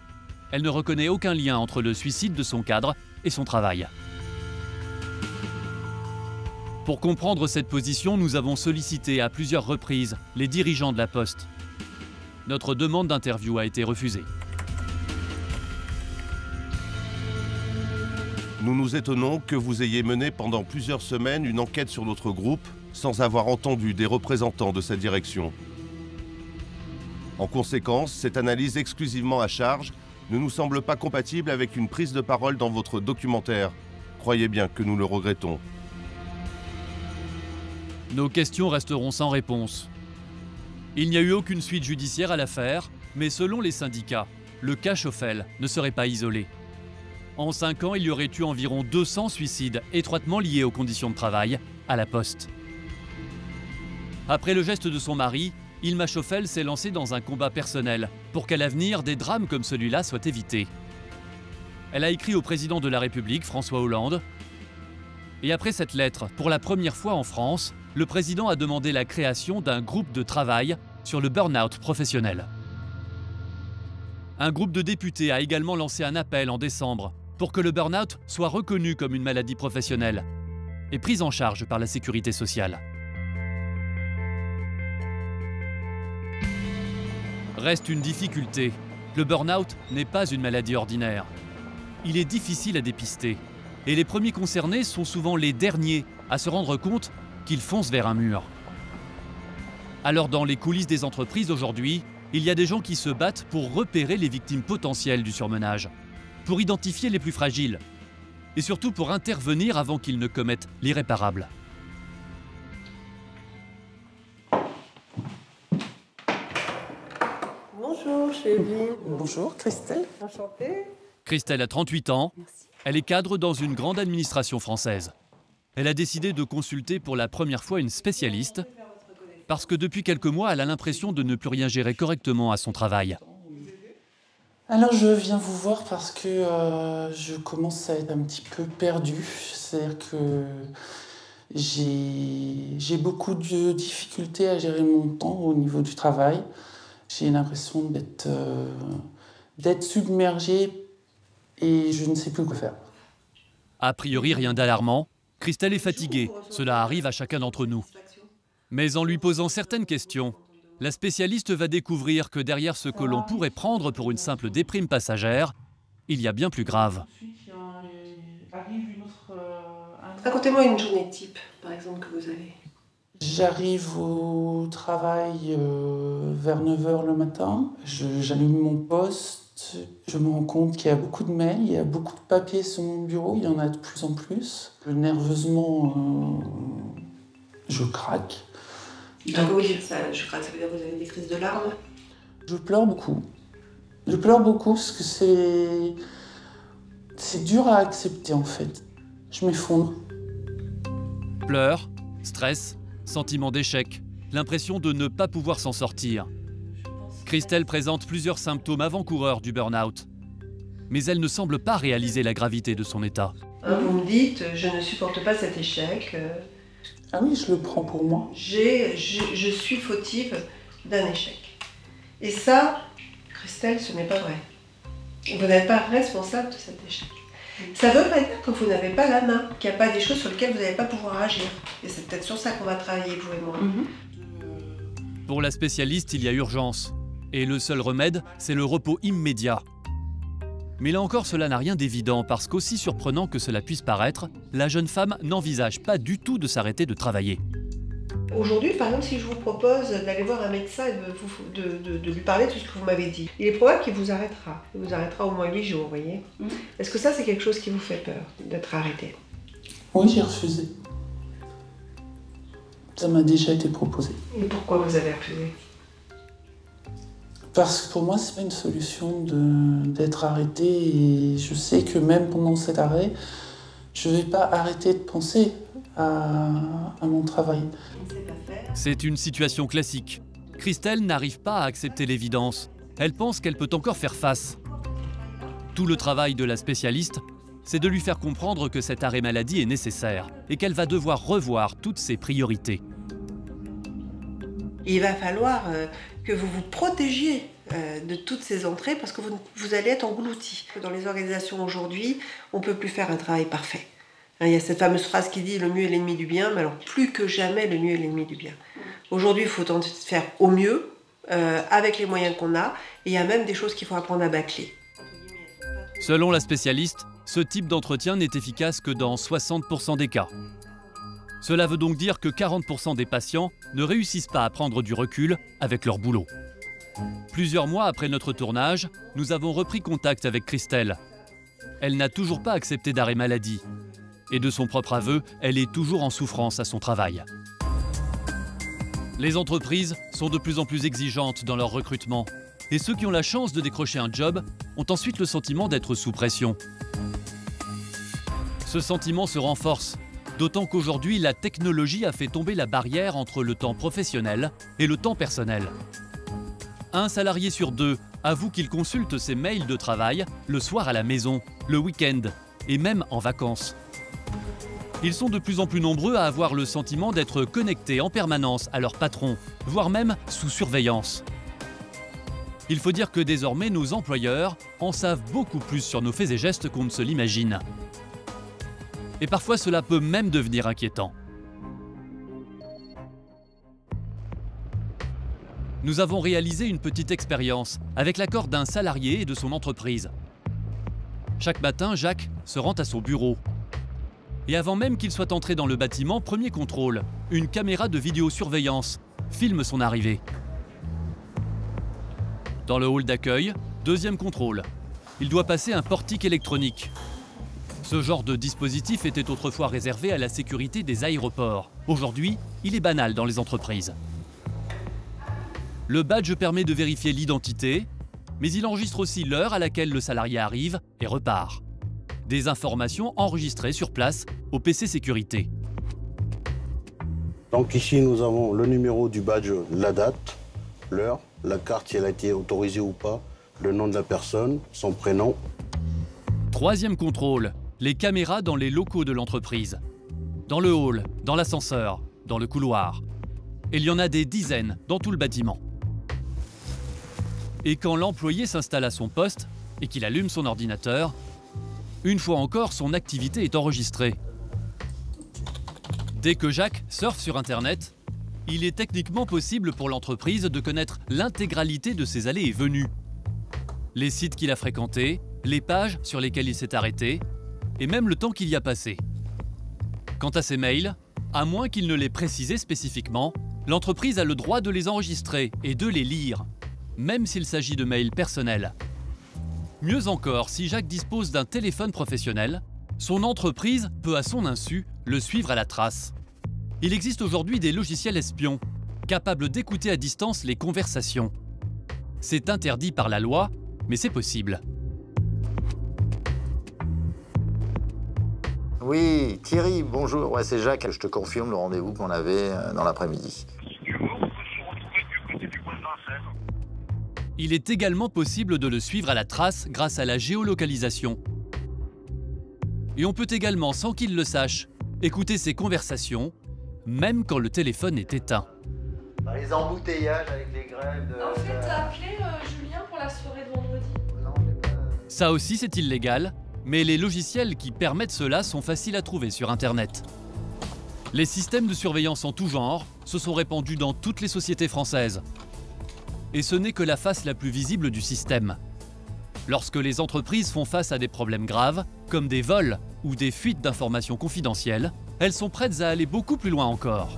Elle ne reconnaît aucun lien entre le suicide de son cadre et son travail. Pour comprendre cette position, nous avons sollicité à plusieurs reprises les dirigeants de la Poste. Notre demande d'interview a été refusée. Nous nous étonnons que vous ayez mené pendant plusieurs semaines une enquête sur notre groupe sans avoir entendu des représentants de sa direction. En conséquence, cette analyse exclusivement à charge ne nous semble pas compatible avec une prise de parole dans votre documentaire. Croyez bien que nous le regrettons. Nos questions resteront sans réponse. Il n'y a eu aucune suite judiciaire à l'affaire, mais selon les syndicats, le cas Schauffel ne serait pas isolé. En 5 ans, il y aurait eu environ 200 suicides étroitement liés aux conditions de travail à la Poste. Après le geste de son mari, Hilma Schauffel s'est lancée dans un combat personnel pour qu'à l'avenir, des drames comme celui-là soient évités. Elle a écrit au président de la République, François Hollande. Et après cette lettre, pour la première fois en France, le président a demandé la création d'un groupe de travail sur le burn-out professionnel. Un groupe de députés a également lancé un appel en décembre pour que le burn-out soit reconnu comme une maladie professionnelle et prise en charge par la sécurité sociale. Reste une difficulté. Le burn-out n'est pas une maladie ordinaire. Il est difficile à dépister. Et les premiers concernés sont souvent les derniers à se rendre compte qu'ils foncent vers un mur. Alors dans les coulisses des entreprises aujourd'hui, il y a des gens qui se battent pour repérer les victimes potentielles du surmenage, pour identifier les plus fragiles, et surtout pour intervenir avant qu'ils ne commettent l'irréparable. Bonjour, chérie. Bonjour, Christelle. Enchantée. Christelle a 38 ans. Elle est cadre dans une grande administration française. Elle a décidé de consulter pour la première fois une spécialiste parce que depuis quelques mois, elle a l'impression de ne plus rien gérer correctement à son travail. Alors je viens vous voir parce que je commence à être un petit peu perdue. C'est-à-dire que j'ai beaucoup de difficultés à gérer mon temps au niveau du travail. J'ai l'impression d'être submergée et je ne sais plus quoi faire. A priori, rien d'alarmant. Christelle est fatiguée. Cela arrive à chacun d'entre nous. Mais en lui posant certaines questions, la spécialiste va découvrir que derrière ce que l'on pourrait prendre pour une simple déprime passagère, il y a bien plus grave. Racontez-moi une journée type, par exemple, que vous avez. J'arrive au travail vers 9h le matin. J'allume mon poste. Je me rends compte qu'il y a beaucoup de mails, il y a beaucoup de papiers sur mon bureau, il y en a de plus en plus. Nerveusement, je craque. Comment vous dites ça? Je craque, ça veut dire que vous avez des crises de larmes? Je pleure beaucoup. Je pleure beaucoup parce que c'est dur à accepter en fait. Je m'effondre. Pleurs, stress, sentiment d'échec, l'impression de ne pas pouvoir s'en sortir. Christelle présente plusieurs symptômes avant-coureurs du burn-out. Mais elle ne semble pas réaliser la gravité de son état. Vous me dites, je ne supporte pas cet échec. Ah oui, je le prends pour moi. Je suis fautive d'un échec. Et ça, Christelle, ce n'est pas vrai. Vous n'êtes pas responsable de cet échec. Ça ne veut pas dire que vous n'avez pas la main, qu'il n'y a pas des choses sur lesquelles vous n'allez pas pouvoir agir. Et c'est peut-être sur ça qu'on va travailler, vous et moi. Pour la spécialiste, il y a urgence. Et le seul remède, c'est le repos immédiat. Mais là encore, cela n'a rien d'évident parce qu'aussi surprenant que cela puisse paraître, la jeune femme n'envisage pas du tout de s'arrêter de travailler. Aujourd'hui, par exemple, si je vous propose d'aller voir un médecin et de lui parler de tout ce que vous m'avez dit, il est probable qu'il vous arrêtera. Il vous arrêtera au moins 8 jours, vous voyez. Est-ce que ça, c'est quelque chose qui vous fait peur, d'être arrêté? Oui, j'ai refusé. Ça m'a déjà été proposé. Et pourquoi vous avez refusé? Parce que pour moi, c'est pas une solution d'être arrêté et je sais que même pendant cet arrêt, je vais pas arrêter de penser à mon travail. C'est une situation classique. Christelle n'arrive pas à accepter l'évidence. Elle pense qu'elle peut encore faire face. Tout le travail de la spécialiste, c'est de lui faire comprendre que cet arrêt maladie est nécessaire et qu'elle va devoir revoir toutes ses priorités. Il va falloir que vous vous protégiez de toutes ces entrées parce que vous allez être engloutis. Dans les organisations aujourd'hui, on ne peut plus faire un travail parfait. Il y a cette fameuse phrase qui dit « le mieux est l'ennemi du bien », mais alors plus que jamais, le mieux est l'ennemi du bien. Aujourd'hui, il faut tenter de faire au mieux, avec les moyens qu'on a, et il y a même des choses qu'il faut apprendre à bâcler. Selon la spécialiste, ce type d'entretien n'est efficace que dans 60% des cas. Cela veut donc dire que 40% des patients ne réussissent pas à prendre du recul avec leur boulot. Plusieurs mois après notre tournage, nous avons repris contact avec Christelle. Elle n'a toujours pas accepté d'arrêt maladie. Et de son propre aveu, elle est toujours en souffrance à son travail. Les entreprises sont de plus en plus exigeantes dans leur recrutement. Et ceux qui ont la chance de décrocher un job ont ensuite le sentiment d'être sous pression. Ce sentiment se renforce, d'autant qu'aujourd'hui, la technologie a fait tomber la barrière entre le temps professionnel et le temps personnel. Un salarié sur 2 avoue qu'il consulte ses mails de travail le soir à la maison, le week-end et même en vacances. Ils sont de plus en plus nombreux à avoir le sentiment d'être connectés en permanence à leur patron, voire même sous surveillance. Il faut dire que désormais, nos employeurs en savent beaucoup plus sur nos faits et gestes qu'on ne se l'imagine. Et parfois, cela peut même devenir inquiétant. Nous avons réalisé une petite expérience avec l'accord d'un salarié et de son entreprise. Chaque matin, Jacques se rend à son bureau. Et avant même qu'il soit entré dans le bâtiment, premier contrôle, une caméra de vidéosurveillance filme son arrivée. Dans le hall d'accueil, deuxième contrôle. Il doit passer un portique électronique. Ce genre de dispositif était autrefois réservé à la sécurité des aéroports. Aujourd'hui, il est banal dans les entreprises. Le badge permet de vérifier l'identité, mais il enregistre aussi l'heure à laquelle le salarié arrive et repart. Des informations enregistrées sur place au PC sécurité. Donc ici, nous avons le numéro du badge, la date, l'heure, la carte si elle a été autorisée ou pas, le nom de la personne, son prénom. Troisième contrôle, les caméras dans les locaux de l'entreprise. Dans le hall, dans l'ascenseur, dans le couloir. Et il y en a des dizaines dans tout le bâtiment. Et quand l'employé s'installe à son poste et qu'il allume son ordinateur, une fois encore, son activité est enregistrée. Dès que Jacques surfe sur Internet, il est techniquement possible pour l'entreprise de connaître l'intégralité de ses allées et venues. Les sites qu'il a fréquentés, les pages sur lesquelles il s'est arrêté, et même le temps qu'il y a passé. Quant à ses mails, à moins qu'il ne l'ait précisé spécifiquement, l'entreprise a le droit de les enregistrer et de les lire, même s'il s'agit de mails personnels. Mieux encore, si Jacques dispose d'un téléphone professionnel, son entreprise peut à son insu le suivre à la trace. Il existe aujourd'hui des logiciels espions, capables d'écouter à distance les conversations. C'est interdit par la loi, mais c'est possible. Oui, Thierry, bonjour. Ouais, c'est Jacques. Je te confirme le rendez-vous qu'on avait dans l'après-midi. Il est également possible de le suivre à la trace grâce à la géolocalisation. Et on peut également, sans qu'il le sache, écouter ses conversations, même quand le téléphone est éteint. Les embouteillages avec les grèves de... En fait, t'as appelé Julien pour la soirée de vendredi. Ça aussi, c'est illégal, mais les logiciels qui permettent cela sont faciles à trouver sur Internet. Les systèmes de surveillance en tout genre se sont répandus dans toutes les sociétés françaises. Et ce n'est que la face la plus visible du système. Lorsque les entreprises font face à des problèmes graves, comme des vols ou des fuites d'informations confidentielles, elles sont prêtes à aller beaucoup plus loin encore.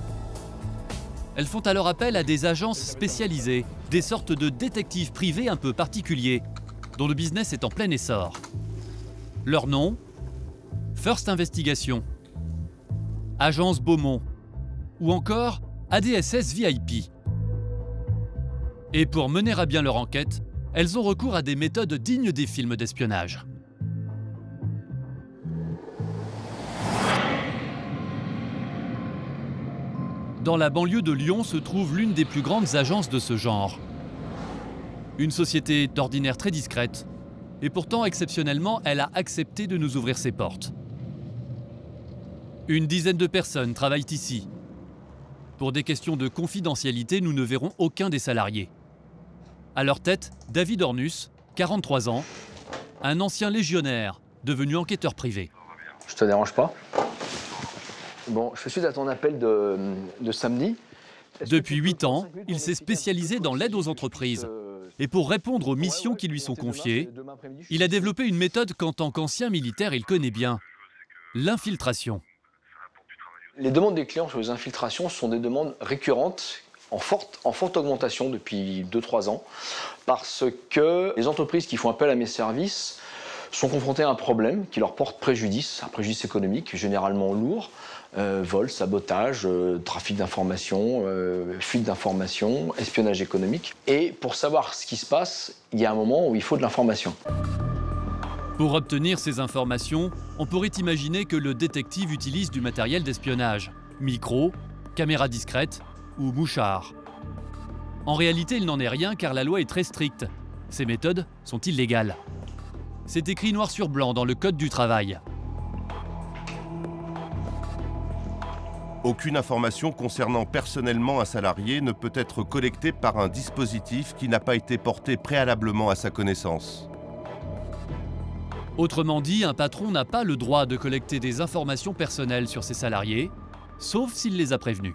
Elles font alors appel à des agences spécialisées, des sortes de détectives privés un peu particuliers, dont le business est en plein essor. Leur nom ? First Investigation, Agence Beaumont, ou encore ADSS VIP. Et pour mener à bien leur enquête, elles ont recours à des méthodes dignes des films d'espionnage. Dans la banlieue de Lyon se trouve l'une des plus grandes agences de ce genre. Une société d'ordinaire très discrète, et pourtant exceptionnellement, elle a accepté de nous ouvrir ses portes. Une dizaine de personnes travaillent ici. Pour des questions de confidentialité, nous ne verrons aucun des salariés. À leur tête, David Ornus, 43 ans, un ancien légionnaire, devenu enquêteur privé. Je te dérange pas? Bon, je fais suite à ton appel de samedi. Depuis 8 ans, il s'est spécialisé dans l'aide aux entreprises. Et pour répondre aux missions qui lui sont confiées, il a développé une méthode qu'en tant qu'ancien militaire, il connaît bien. L'infiltration. Les demandes des clients sur les infiltrations sont des demandes récurrentes, en forte augmentation depuis 2-3 ans, parce que les entreprises qui font appel à mes services sont confrontées à un problème qui leur porte préjudice, un préjudice économique généralement lourd, vol, sabotage, trafic d'informations, fuite d'informations, espionnage économique. Et pour savoir ce qui se passe, il y a un moment où il faut de l'information. Pour obtenir ces informations, on pourrait imaginer que le détective utilise du matériel d'espionnage, micro, caméra discrète ou mouchard. En réalité, il n'en est rien car la loi est très stricte. Ces méthodes sont illégales. C'est écrit noir sur blanc dans le Code du travail. Aucune information concernant personnellement un salarié ne peut être collectée par un dispositif qui n'a pas été porté préalablement à sa connaissance. Autrement dit, un patron n'a pas le droit de collecter des informations personnelles sur ses salariés, sauf s'il les a prévenus.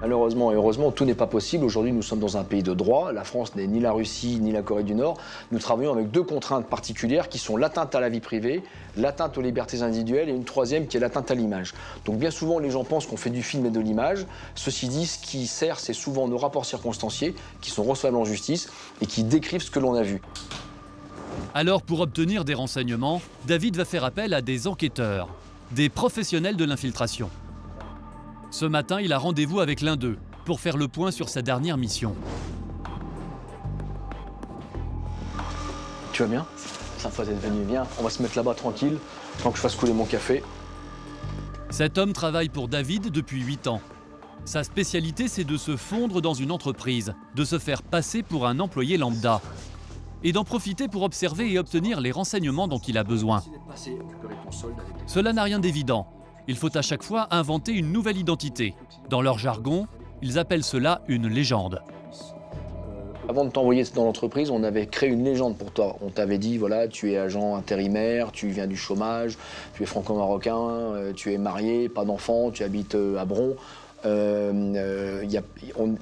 Malheureusement et heureusement, tout n'est pas possible. Aujourd'hui, nous sommes dans un pays de droit. La France n'est ni la Russie ni la Corée du Nord. Nous travaillons avec 2 contraintes particulières qui sont l'atteinte à la vie privée, l'atteinte aux libertés individuelles et une troisième qui est l'atteinte à l'image. Donc bien souvent, les gens pensent qu'on fait du film et de l'image. Ceci dit, ce qui sert, c'est souvent nos rapports circonstanciés qui sont recevables en justice et qui décrivent ce que l'on a vu. Alors, pour obtenir des renseignements, David va faire appel à des enquêteurs, des professionnels de l'infiltration. Ce matin, il a rendez-vous avec l'un d'eux pour faire le point sur sa dernière mission. Tu vas bien? Sympa d'être venu, viens. On va se mettre là-bas tranquille, tant que je fasse couler mon café. Cet homme travaille pour David depuis 8 ans. Sa spécialité, c'est de se fondre dans une entreprise, de se faire passer pour un employé lambda et d'en profiter pour observer et obtenir les renseignements dont il a besoin. Cela n'a rien d'évident. Il faut à chaque fois inventer une nouvelle identité. Dans leur jargon, ils appellent cela une légende. Avant de t'envoyer dans l'entreprise, on avait créé une légende pour toi. On t'avait dit, voilà, tu es agent intérimaire, tu viens du chômage, tu es franco-marocain, tu es marié, pas d'enfant, tu habites à Bron.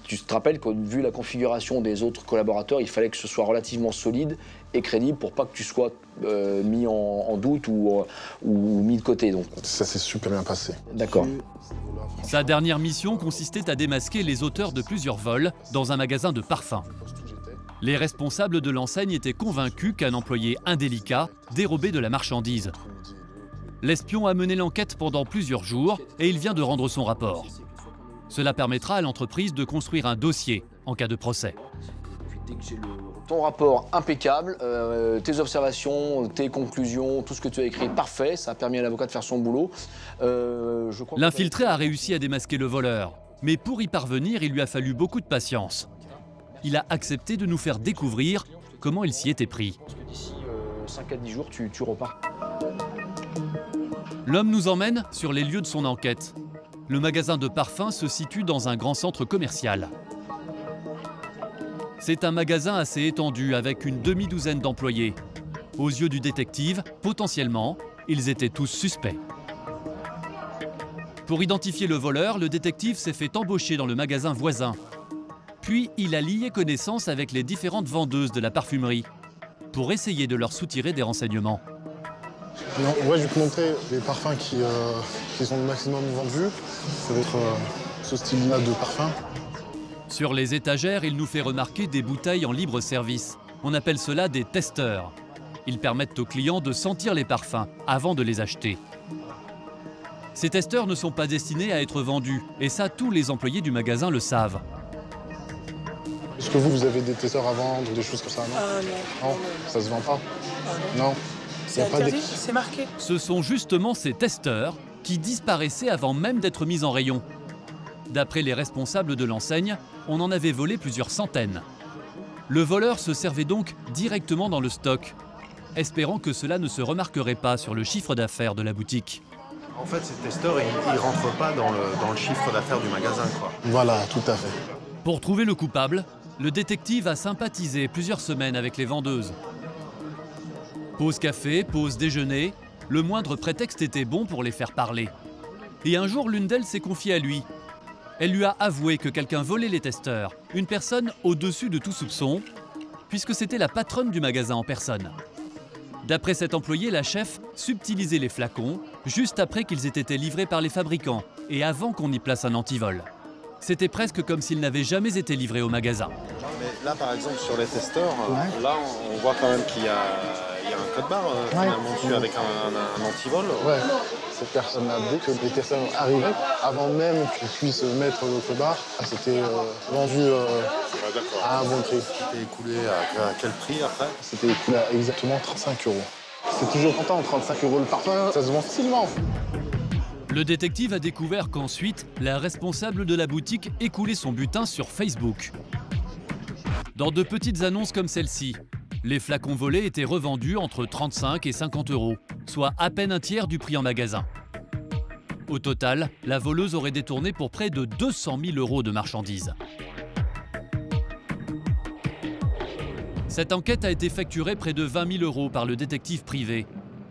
Tu te rappelles que vu la configuration des autres collaborateurs, il fallait que ce soit relativement solide et crédible pour pas que tu sois mis en doute ou mis de côté. Donc. Ça s'est super bien passé. D'accord. Sa dernière mission consistait à démasquer les auteurs de plusieurs vols dans un magasin de parfums. Les responsables de l'enseigne étaient convaincus qu'un employé indélicat dérobait de la marchandise. L'espion a mené l'enquête pendant plusieurs jours et il vient de rendre son rapport. Cela permettra à l'entreprise de construire un dossier en cas de procès. Ton rapport impeccable, tes observations, tes conclusions, tout ce que tu as écrit, parfait. Ça a permis à l'avocat de faire son boulot. L'infiltré a réussi à démasquer le voleur. Mais pour y parvenir, il lui a fallu beaucoup de patience. Il a accepté de nous faire découvrir comment il s'y était pris. D'ici 5 à 10 jours, tu repars. L'homme nous emmène sur les lieux de son enquête. Le magasin de parfums se situe dans un grand centre commercial. C'est un magasin assez étendu avec une demi-douzaine d'employés. Aux yeux du détective, potentiellement, ils étaient tous suspects. Pour identifier le voleur, le détective s'est fait embaucher dans le magasin voisin. Puis, il a lié connaissance avec les différentes vendeuses de la parfumerie pour essayer de leur soutirer des renseignements. Ouais, je vais te montrer les parfums qui sont le maximum vendus. Ça va être ce style-là de parfum. Sur les étagères, il nous fait remarquer des bouteilles en libre service. On appelle cela des testeurs. Ils permettent aux clients de sentir les parfums avant de les acheter. Ces testeurs ne sont pas destinés à être vendus, et ça, tous les employés du magasin le savent. Est-ce que vous avez des testeurs à vendre, des choses comme ça, non? Non, ça se vend pas? Non. C'est interdit, c'est marqué. Ce sont justement ces testeurs qui disparaissaient avant même d'être mis en rayon. D'après les responsables de l'enseigne, on en avait volé plusieurs centaines. Le voleur se servait donc directement dans le stock, espérant que cela ne se remarquerait pas sur le chiffre d'affaires de la boutique. En fait, ces testeurs, ils rentrent pas dans le chiffre d'affaires du magasin, quoi. Voilà, tout à fait. Pour trouver le coupable, le détective a sympathisé plusieurs semaines avec les vendeuses. Pause café, pause déjeuner, le moindre prétexte était bon pour les faire parler. Et un jour, l'une d'elles s'est confiée à lui. Elle lui a avoué que quelqu'un volait les testeurs, une personne au-dessus de tout soupçon, puisque c'était la patronne du magasin en personne. D'après cet employé, la chef subtilisait les flacons juste après qu'ils aient été livrés par les fabricants et avant qu'on y place un antivol. C'était presque comme s'ils n'avaient jamais été livrés au magasin. Mais là, par exemple, sur les testeurs, là, on voit quand même qu'il y a un code barre finalement dessus avec un antivol. Ouais, cette personne a dit que les testeurs arrivaient avant même qu'ils puissent mettre le code barre. C'était vendu à un bon prix. C'était écoulé à quel prix après? C'était écoulé à exactement 35 €. C'est toujours content, 35 € le parfum, ça se vend facilement. Le détective a découvert qu'ensuite, la responsable de la boutique écoulait son butin sur Facebook. Dans de petites annonces comme celle-ci, les flacons volés étaient revendus entre 35 et 50 €, soit à peine un tiers du prix en magasin. Au total, la voleuse aurait détourné pour près de 200 000 € de marchandises. Cette enquête a été facturée près de 20 000 € par le détective privé,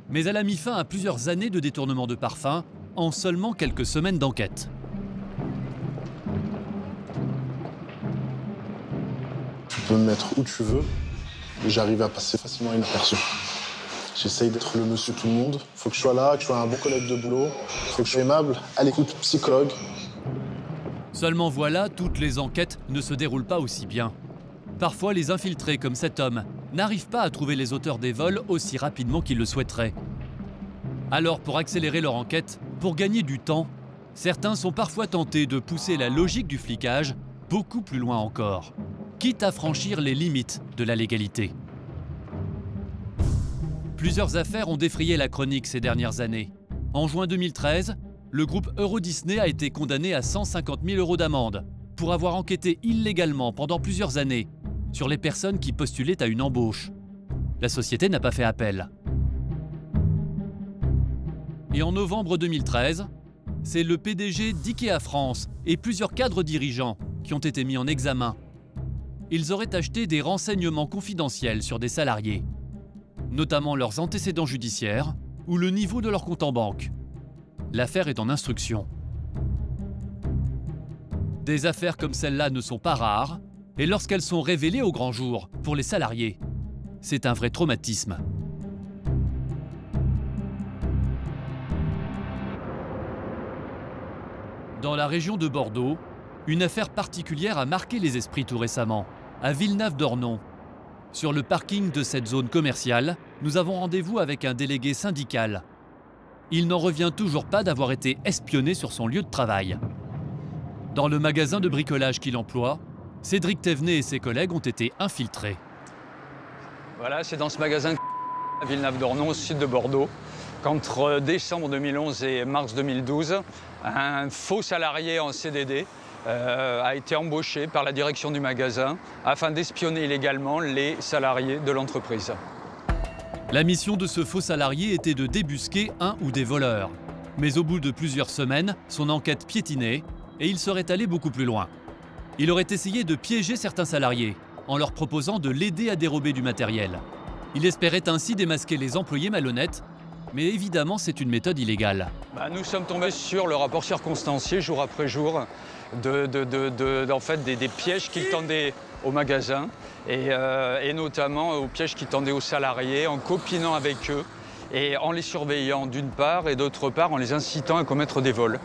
mais elle a mis fin à plusieurs années de détournement de parfums en seulement quelques semaines d'enquête. Tu peux me mettre où tu veux, et j'arrive à passer facilement inaperçu. J'essaye d'être le monsieur tout le monde. Il faut que je sois là, que je sois un bon collègue de boulot. Il faut que je sois aimable, à l'écoute, psychologue. Seulement voilà, toutes les enquêtes ne se déroulent pas aussi bien. Parfois, les infiltrés comme cet homme n'arrivent pas à trouver les auteurs des vols aussi rapidement qu'ils le souhaiteraient. Alors, pour accélérer leur enquête, pour gagner du temps, certains sont parfois tentés de pousser la logique du flicage beaucoup plus loin encore, quitte à franchir les limites de la légalité. Plusieurs affaires ont défrayé la chronique ces dernières années. En juin 2013, le groupe Euro Disney a été condamné à 150 000 € d'amende pour avoir enquêté illégalement pendant plusieurs années sur les personnes qui postulaient à une embauche. La société n'a pas fait appel. Et en novembre 2013, c'est le PDG d'IKEA France et plusieurs cadres dirigeants qui ont été mis en examen. Ils auraient acheté des renseignements confidentiels sur des salariés, notamment leurs antécédents judiciaires ou le niveau de leur compte en banque. L'affaire est en instruction. Des affaires comme celle-là ne sont pas rares, et lorsqu'elles sont révélées au grand jour pour les salariés, c'est un vrai traumatisme. Dans la région de Bordeaux, une affaire particulière a marqué les esprits tout récemment, à Villeneuve-d'Ornon. Sur le parking de cette zone commerciale, nous avons rendez-vous avec un délégué syndical. Il n'en revient toujours pas d'avoir été espionné sur son lieu de travail. Dans le magasin de bricolage qu'il emploie, Cédric Thévenet et ses collègues ont été infiltrés. Voilà, c'est dans ce magasin à Villeneuve-d'Ornon, au sud de Bordeaux, qu'entre décembre 2011 et mars 2012, un faux salarié en CDD a été embauché par la direction du magasin afin d'espionner illégalement les salariés de l'entreprise. La mission de ce faux salarié était de débusquer un ou des voleurs. Mais au bout de plusieurs semaines, son enquête piétinait et il serait allé beaucoup plus loin. Il aurait essayé de piéger certains salariés en leur proposant de l'aider à dérober du matériel. Il espérait ainsi démasquer les employés malhonnêtes, mais évidemment c'est une méthode illégale. Nous sommes tombés sur le rapport circonstancié jour après jour en fait, des pièges qu'il tendait au magasin et notamment aux pièges qu'il tendait aux salariés en copinant avec eux et en les surveillant d'une part et d'autre part en les incitant à commettre des vols.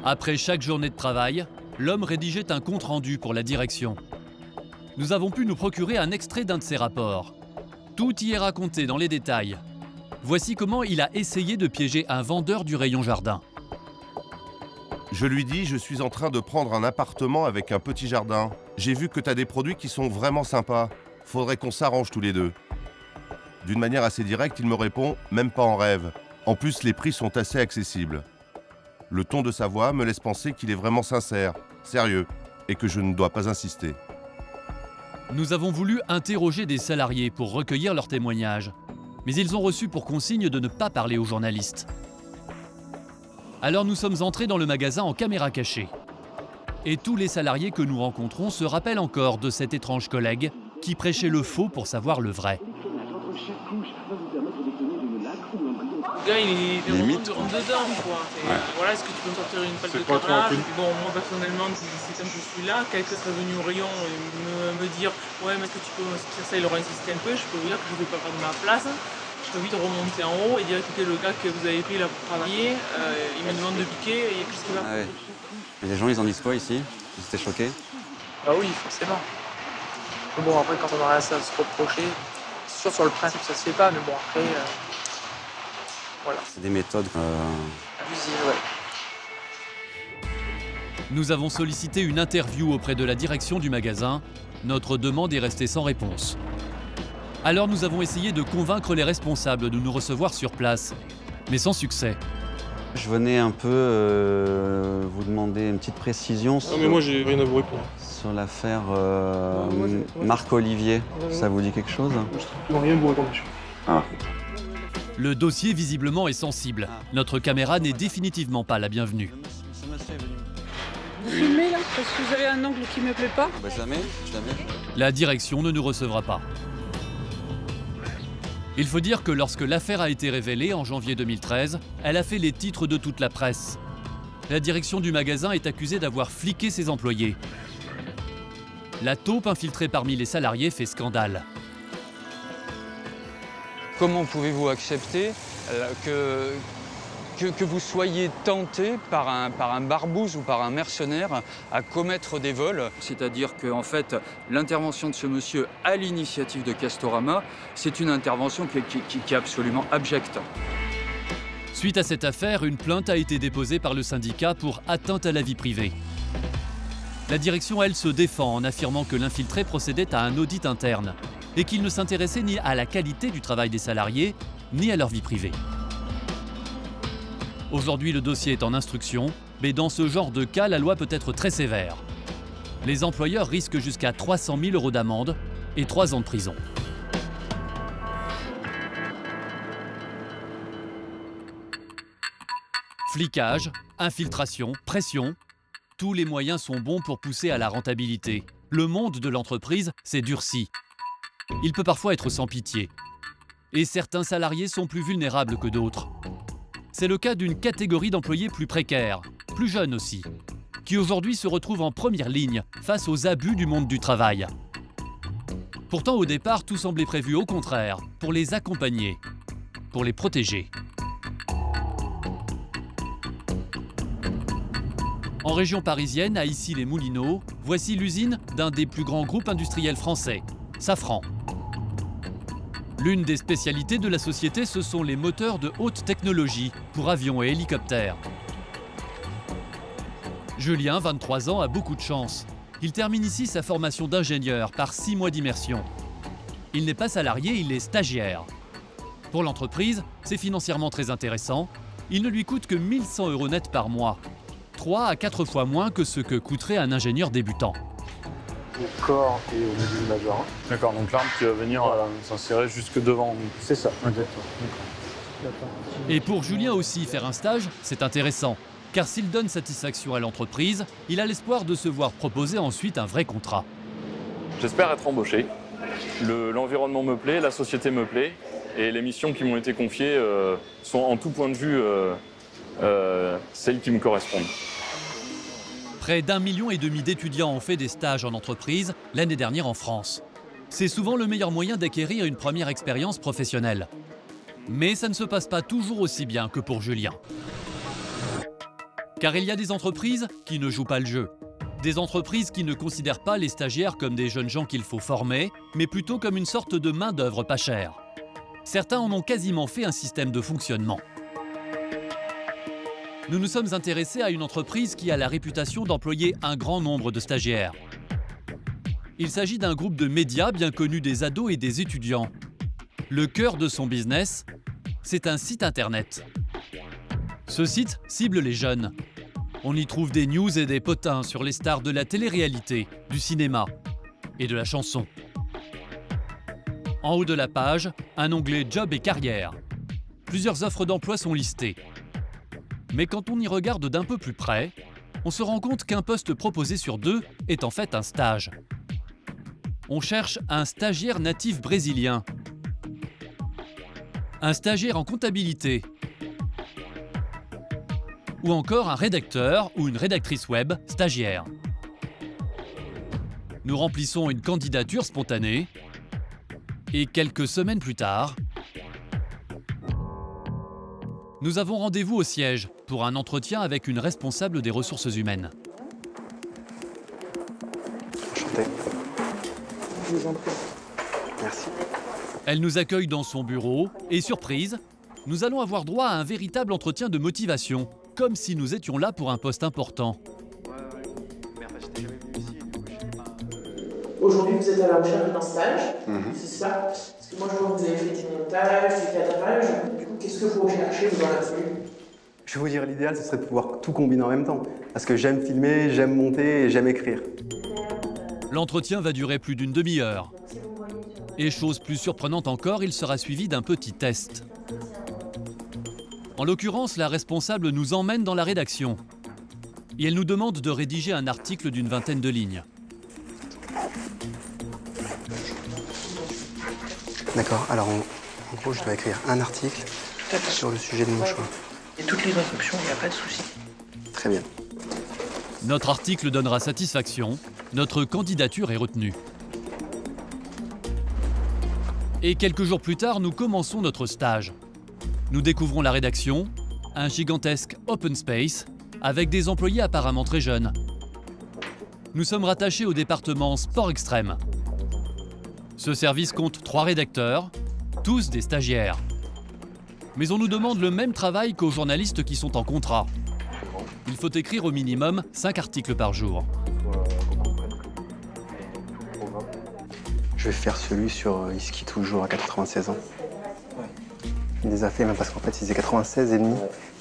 Après chaque journée de travail, l'homme rédigeait un compte-rendu pour la direction. Nous avons pu nous procurer un extrait d'un de ses rapports. Tout y est raconté dans les détails. Voici comment il a essayé de piéger un vendeur du rayon jardin. Je lui dis, je suis en train de prendre un appartement avec un petit jardin. J'ai vu que tu as des produits qui sont vraiment sympas. Faudrait qu'on s'arrange tous les deux. D'une manière assez directe, il me répond, même pas en rêve. En plus, les prix sont assez accessibles. Le ton de sa voix me laisse penser qu'il est vraiment sincère, sérieux, et que je ne dois pas insister. Nous avons voulu interroger des salariés pour recueillir leurs témoignages, mais ils ont reçu pour consigne de ne pas parler aux journalistes. Alors nous sommes entrés dans le magasin en caméra cachée. Et tous les salariés que nous rencontrons se rappellent encore de cet étrange collègue qui prêchait le faux pour savoir le vrai. gars, il est limite, rentre dedans, quoi. Ouais. Voilà, est-ce que tu peux me sortir une pâte de pas trop carrelage? un peu- Et puis bon, moi personnellement, si comme je suis là, quelqu'un serait venu au rayon et me dire ouais, mais est-ce que tu peux me sortir ça? Il aurait insisté un peu, je peux vous dire que je ne vais pas faire de ma place. Je peux vite remonter en haut et dire écoutez, le gars que vous avez pris là pour travailler, il me demande de piquer et qu'est-ce qu'il va Ah faire? ouais. Et les gens, ils en disent quoi ici? Ils étaient choqués? Ah oui, forcément. Mais bon, après, quand on a rien à se reprocher, c'est sûr, sur le principe, ça se fait pas, mais bon, après, voilà. C'est des méthodes Abusive, ouais. Nous avons sollicité une interview auprès de la direction du magasin. Notre demande est restée sans réponse. Alors nous avons essayé de convaincre les responsables de nous recevoir sur place, mais sans succès. Je venais un peu vous demander une petite précision sur, mais moi, j'ai rien à vous répondre. sur l'affaire moi, Marc-Olivier. Ça vous dit quelque chose? Non, rien à vous répondre, monsieur. Ah. Le dossier visiblement est sensible. Notre caméra n'est définitivement pas la bienvenue. Vous filmez là? Parce que vous avez un angle qui me plaît pas? Bah jamais. La direction ne nous recevra pas. Il faut dire que lorsque l'affaire a été révélée en janvier 2013, elle a fait les titres de toute la presse. La direction du magasin est accusée d'avoir fliqué ses employés. La taupe infiltrée parmi les salariés fait scandale. Comment pouvez-vous accepter que vous soyez tenté par un barbouze ou par un mercenaire à commettre des vols? C'est-à-dire qu'en fait, l'intervention de ce monsieur à l'initiative de Castorama, c'est une intervention qui est absolument abjecte. Suite à cette affaire, une plainte a été déposée par le syndicat pour atteinte à la vie privée. La direction, elle, se défend en affirmant que l'infiltré procédait à un audit interne et qu'il ne s'intéressait ni à la qualité du travail des salariés, ni à leur vie privée. Aujourd'hui, le dossier est en instruction, mais dans ce genre de cas, la loi peut être très sévère. Les employeurs risquent jusqu'à 300 000 € d'amende et 3 ans de prison. Flicage, infiltration, pression, tous les moyens sont bons pour pousser à la rentabilité. Le monde de l'entreprise s'est durci. Il peut parfois être sans pitié. Et certains salariés sont plus vulnérables que d'autres. C'est le cas d'une catégorie d'employés plus précaires, plus jeunes aussi, qui aujourd'hui se retrouvent en première ligne face aux abus du monde du travail. Pourtant, au départ, tout semblait prévu au contraire, pour les accompagner, pour les protéger. En région parisienne, à Issy-les-Moulineaux, voici l'usine d'un des plus grands groupes industriels français, Safran. L'une des spécialités de la société, ce sont les moteurs de haute technologie pour avions et hélicoptères. Julien, 23 ans, a beaucoup de chance. Il termine ici sa formation d'ingénieur par 6 mois d'immersion. Il n'est pas salarié, il est stagiaire. Pour l'entreprise, c'est financièrement très intéressant. Il ne lui coûte que 1 100 € net par mois. 3 à 4 fois moins que ce que coûterait un ingénieur débutant. Au corps et au module majeur. D'accord, donc l'arme qui va venir s'insérer jusque devant. C'est ça, exactement. Et pour Julien aussi, faire un stage, c'est intéressant. Car s'il donne satisfaction à l'entreprise, il a l'espoir de se voir proposer ensuite un vrai contrat. J'espère être embauché. L'environnement me plaît, la société me plaît. Et les missions qui m'ont été confiées sont en tout point de vue celles qui me correspondent. Près d'1,5 million d'étudiants ont fait des stages en entreprise l'année dernière en France. C'est souvent le meilleur moyen d'acquérir une première expérience professionnelle. Mais ça ne se passe pas toujours aussi bien que pour Julien. Car il y a des entreprises qui ne jouent pas le jeu. Des entreprises qui ne considèrent pas les stagiaires comme des jeunes gens qu'il faut former, mais plutôt comme une sorte de main-d'œuvre pas chère. Certains en ont quasiment fait un système de fonctionnement. Nous nous sommes intéressés à une entreprise qui a la réputation d'employer un grand nombre de stagiaires. Il s'agit d'un groupe de médias bien connu des ados et des étudiants. Le cœur de son business, c'est un site internet. Ce site cible les jeunes. On y trouve des news et des potins sur les stars de la télé-réalité, du cinéma et de la chanson. En haut de la page, un onglet Job et carrière. Plusieurs offres d'emploi sont listées. Mais quand on y regarde d'un peu plus près, on se rend compte qu'un poste proposé sur 2 est en fait un stage. On cherche un stagiaire natif brésilien, un stagiaire en comptabilité ou encore un rédacteur ou une rédactrice web stagiaire. Nous remplissons une candidature spontanée et quelques semaines plus tard, nous avons rendez-vous au siège pour un entretien avec une responsable des ressources humaines. Enchanté. Je vous en prie. Merci. Elle nous accueille dans son bureau et, surprise, nous allons avoir droit à un véritable entretien de motivation, comme si nous étions là pour un poste important. Aujourd'hui, vous êtes à la recherche d'un stage, c'est ça? Parce que moi, je vois que vous avez fait des montages, des cadrages. Du coup, qu'est-ce que vous recherchez dans la tenue? Je vais vous dire, l'idéal, ce serait de pouvoir tout combiner en même temps. Parce que j'aime filmer, j'aime monter et j'aime écrire. L'entretien va durer plus d'une demi-heure. Et chose plus surprenante encore, il sera suivi d'un petit test. En l'occurrence, la responsable nous emmène dans la rédaction. Et elle nous demande de rédiger un article d'une vingtaine de lignes. D'accord, alors en gros, je dois écrire un article sur le sujet de mon choix. Et toutes les instructions, il n'y a pas de souci. Très bien. Notre article donnera satisfaction, notre candidature est retenue. Et quelques jours plus tard, nous commençons notre stage. Nous découvrons la rédaction, un gigantesque open space, avec des employés apparemment très jeunes. Nous sommes rattachés au département sport extrême. Ce service compte 3 rédacteurs, tous des stagiaires. Mais on nous demande le même travail qu'aux journalistes qui sont en contrat. Il faut écrire au minimum 5 articles par jour. Je vais faire celui sur il skie toujours à 96 ans. Il les a fait même parce qu'en fait il faisait 96 et demi.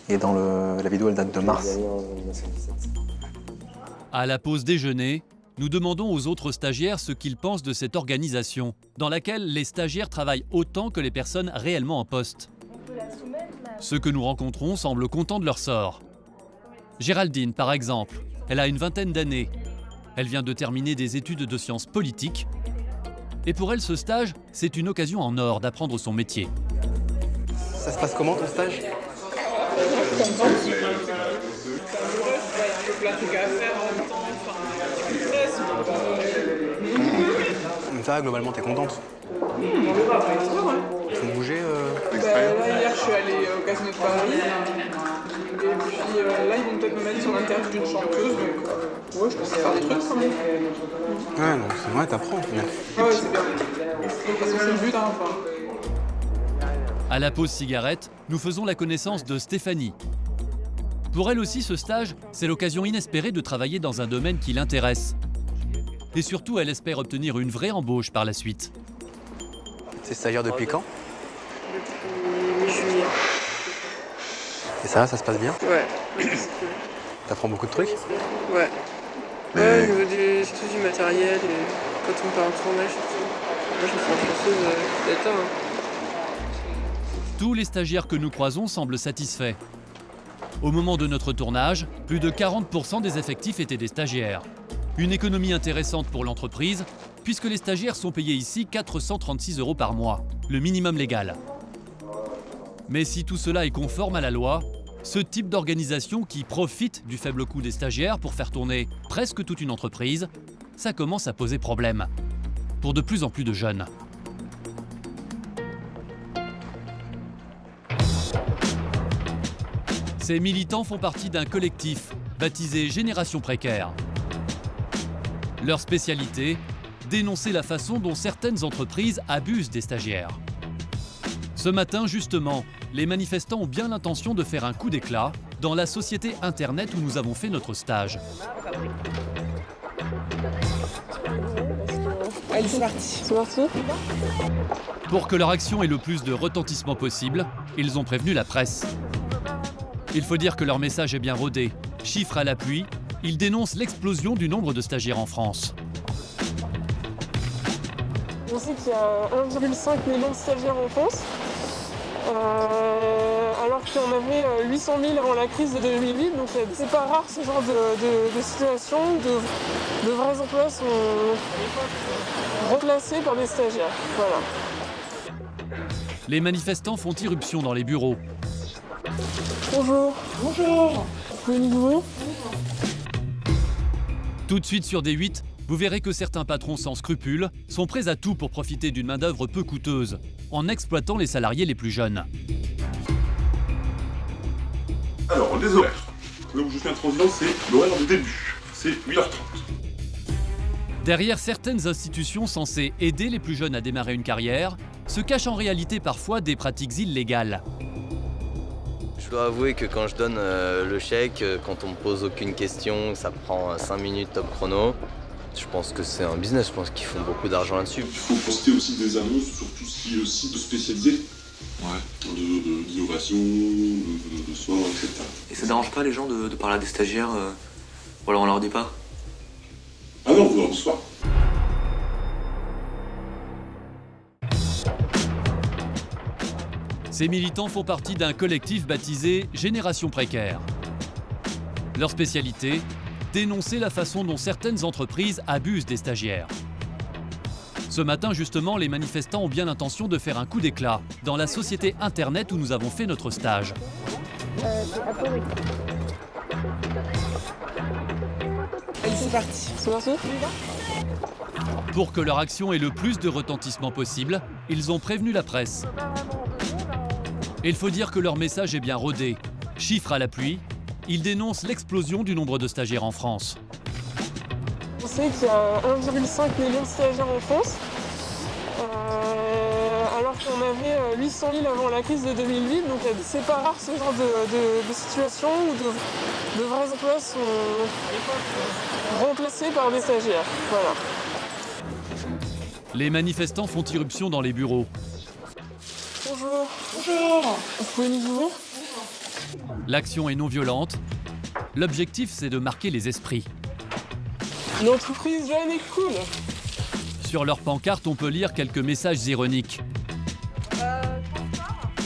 Et dans la vidéo elle date de mars. À la pause déjeuner, nous demandons aux autres stagiaires ce qu'ils pensent de cette organisation, dans laquelle les stagiaires travaillent autant que les personnes réellement en poste. Ceux que nous rencontrons semblent contents de leur sort. Géraldine, par exemple, elle a une vingtaine d'années. Elle vient de terminer des études de sciences politiques. Et pour elle, ce stage, c'est une occasion en or d'apprendre son métier. Ça se passe comment ton stage? Ça va, globalement, t'es contente? Ils font bouger Là, hier, je suis allée au Casino de Paris. Et puis là, ils vont peut-être me mettre sur l'interview d'une chanteuse. Donc, ouais, je pense faire des trucs quand même. Ouais, non, c'est vrai, t'apprends. Ah ouais, c'est bien. Parce que c'est le but, hein, enfin. À la pause cigarette, nous faisons la connaissance de Stéphanie. Pour elle aussi, ce stage, c'est l'occasion inespérée de travailler dans un domaine qui l'intéresse. Et surtout, elle espère obtenir une vraie embauche par la suite. T'es stagiaire depuis quand? Depuis juillet. Et ça se passe bien? Ouais. T'apprends beaucoup de trucs? Ouais. Ouais, au niveau du matériel, et quand on part en tournage, moi je me fais un chose d'être là. Tous les stagiaires que nous croisons semblent satisfaits. Au moment de notre tournage, plus de 40% des effectifs étaient des stagiaires. Une économie intéressante pour l'entreprise, puisque les stagiaires sont payés ici 436 € par mois, le minimum légal. Mais si tout cela est conforme à la loi, ce type d'organisation qui profite du faible coût des stagiaires pour faire tourner presque toute une entreprise, ça commence à poser problème pour de plus en plus de jeunes. Ces militants font partie d'un collectif baptisé Génération Précaire. Leur spécialité, dénoncer la façon dont certaines entreprises abusent des stagiaires. Ce matin, justement, les manifestants ont bien l'intention de faire un coup d'éclat dans la société Internet où nous avons fait notre stage. Allez, c'est parti. C'est parti. Pour que leur action ait le plus de retentissement possible, ils ont prévenu la presse. Il faut dire que leur message est bien rodé. Chiffres à l'appui, ils dénoncent l'explosion du nombre de stagiaires en France. On sait qu'il y a 1,5 million de stagiaires en France, alors qu'il y en avait 800 000 avant la crise de 2008. Donc c'est pas rare ce genre de situation. De vrais emplois sont remplacés par des stagiaires. Voilà. Les manifestants font irruption dans les bureaux. Bonjour. Bonjour. pouvez nous ouvrir? Tout de suite sur D8, vous verrez que certains patrons sans scrupules sont prêts à tout pour profiter d'une main-d'œuvre peu coûteuse, en exploitant les salariés les plus jeunes. Alors, les horaires. Là où je suis intransigeant, c'est l'horaire de début. C'est 8h30. Derrière certaines institutions censées aider les plus jeunes à démarrer une carrière, se cachent en réalité parfois des pratiques illégales. Je dois avouer que quand je donne le chèque, quand on me pose aucune question, ça prend 5 minutes top chrono. Je pense que c'est un business, je pense qu'ils font beaucoup d'argent là-dessus. Il faut poster aussi des annonces sur tout ce qui est aussi de spécialisé. Ouais. D'innovation, de soins, etc. Et ça dérange pas les gens de parler à des stagiaires ou alors on leur dit pas? Ah non, vous leur dites pas. Ces militants font partie d'un collectif baptisé Génération Précaire. Leur spécialité, dénoncer la façon dont certaines entreprises abusent des stagiaires. Ce matin, justement, les manifestants ont bien l'intention de faire un coup d'éclat dans la société Internet où nous avons fait notre stage. C'est parti. C'est parti. Pour que leur action ait le plus de retentissement possible, ils ont prévenu la presse. Et il faut dire que leur message est bien rodé. Chiffres à l'appui, ils dénoncent l'explosion du nombre de stagiaires en France. On sait qu'il y a 1,5 million de stagiaires en France, alors qu'on avait 800 000 avant la crise de 2008, donc c'est pas rare ce genre de situation où de vrais emplois sont remplacés par des stagiaires. Voilà. Les manifestants font irruption dans les bureaux. Bonjour. Bonjour. Vous pouvez nous ouvrir? L'action est non violente. L'objectif, c'est de marquer les esprits. Une entreprise jeune et cool. Sur leur pancarte, on peut lire quelques messages ironiques.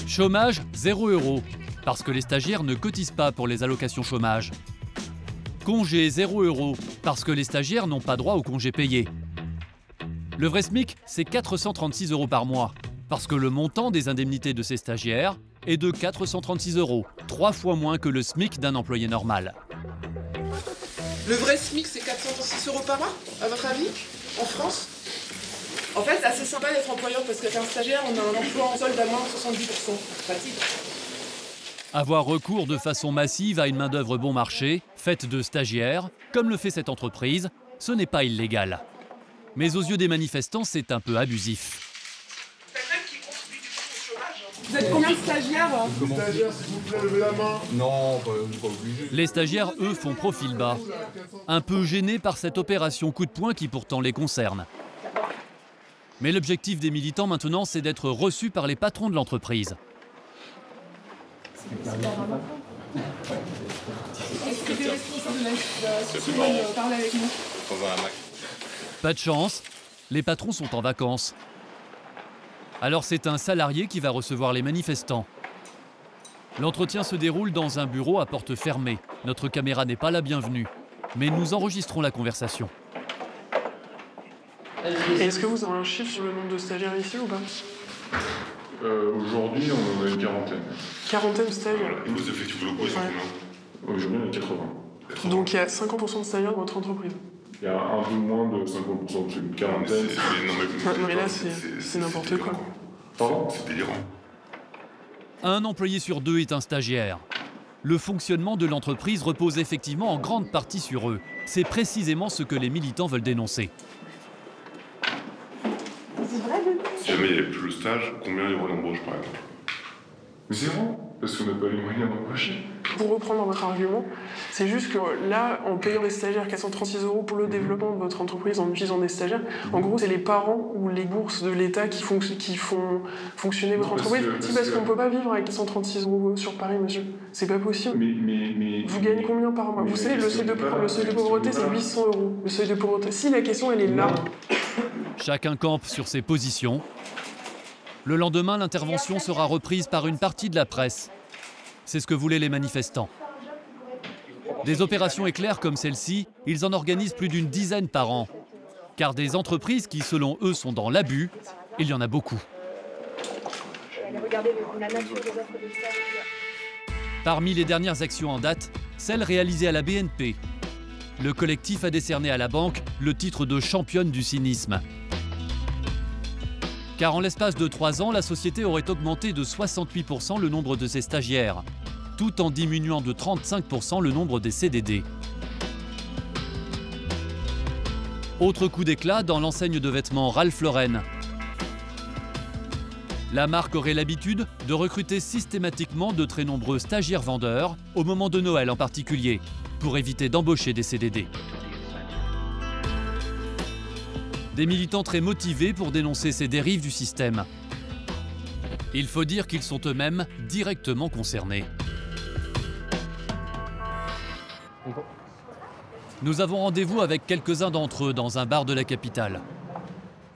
Chômage, 0 €, parce que les stagiaires ne cotisent pas pour les allocations chômage. Congé, 0 €, parce que les stagiaires n'ont pas droit au congé payé. Le vrai SMIC, c'est 436 € par mois, parce que le montant des indemnités de ces stagiaires est de 436 €, 3 fois moins que le SMIC d'un employé normal. Le vrai SMIC, c'est 436 € par mois, à votre avis, en France? En fait, c'est assez sympa d'être employeur parce qu'avec un stagiaire, on a un emploi en solde à moins de 70%. Pratique. Avoir recours de façon massive à une main-d'œuvre bon marché, faite de stagiaires, comme le fait cette entreprise, ce n'est pas illégal. Mais aux yeux des manifestants, c'est un peu abusif. Vous êtes combien de stagiaires? Stagiaires, s'il vous plaît, levez la main. Non, pas obligé. Les stagiaires, eux, font profil bas. Un peu gênés par cette opération coup de poing qui pourtant les concerne. Mais l'objectif des militants maintenant, c'est d'être reçus par les patrons de l'entreprise. Est-ce que des responsables de la structure veulent parler avec nous? Pas de chance, les patrons sont en vacances. Alors c'est un salarié qui va recevoir les manifestants. L'entretien se déroule dans un bureau à porte fermée. Notre caméra n'est pas la bienvenue, mais nous enregistrons la conversation. Et est-ce que vous avez un chiffre sur le nombre de stagiaires ici ou pas? Aujourd'hui, on en a une quarantaine. Quarantaine de stagiaires. Et vos effectifs locaux, ils sont combien? Aujourd'hui, on est 80. Donc il y a 50% de stagiaires dans votre entreprise? Il y a un peu moins de 50%, c'est une quarantaine. Non mais là, c'est n'importe quoi. Pardon? C'est délirant. Un employé sur deux est un stagiaire. Le fonctionnement de l'entreprise repose effectivement en grande partie sur eux. C'est précisément ce que les militants veulent dénoncer. Si jamais il n'y avait plus le stage, combien il y aurait d'embauches par exemple? Zéro, parce qu'on n'a pas les moyens d'embaucher. Pour reprendre votre argument, c'est juste que là, en payant des stagiaires 436 € pour le développement de votre entreprise, en utilisant des stagiaires, en gros, c'est les parents ou les bourses de l'État qui font fonctionner votre entreprise. Parce qu'on ne peut pas vivre avec 436 € sur Paris, monsieur. C'est pas possible. Mais vous gagnez combien par mois? Vous savez, le seuil de pauvreté, c'est 800 €. Le seuil de pauvreté. Si la question, elle est là. Chacun campe sur ses positions. Le lendemain, l'intervention sera reprise par une partie de la presse. C'est ce que voulaient les manifestants. Des opérations éclairs comme celle-ci, ils en organisent plus d'une dizaine par an. Car des entreprises qui, selon eux, sont dans l'abus, il y en a beaucoup. Parmi les dernières actions en date, celle réalisée à la BNP. Le collectif a décerné à la banque le titre de championne du cynisme. Car en l'espace de 3 ans, la société aurait augmenté de 68% le nombre de ses stagiaires, tout en diminuant de 35% le nombre des CDD. Autre coup d'éclat dans l'enseigne de vêtements Ralph Lauren. La marque aurait l'habitude de recruter systématiquement de très nombreux stagiaires vendeurs, au moment de Noël en particulier, pour éviter d'embaucher des CDD. Des militants très motivés pour dénoncer ces dérives du système. Il faut dire qu'ils sont eux-mêmes directement concernés. Nous avons rendez-vous avec quelques-uns d'entre eux dans un bar de la capitale.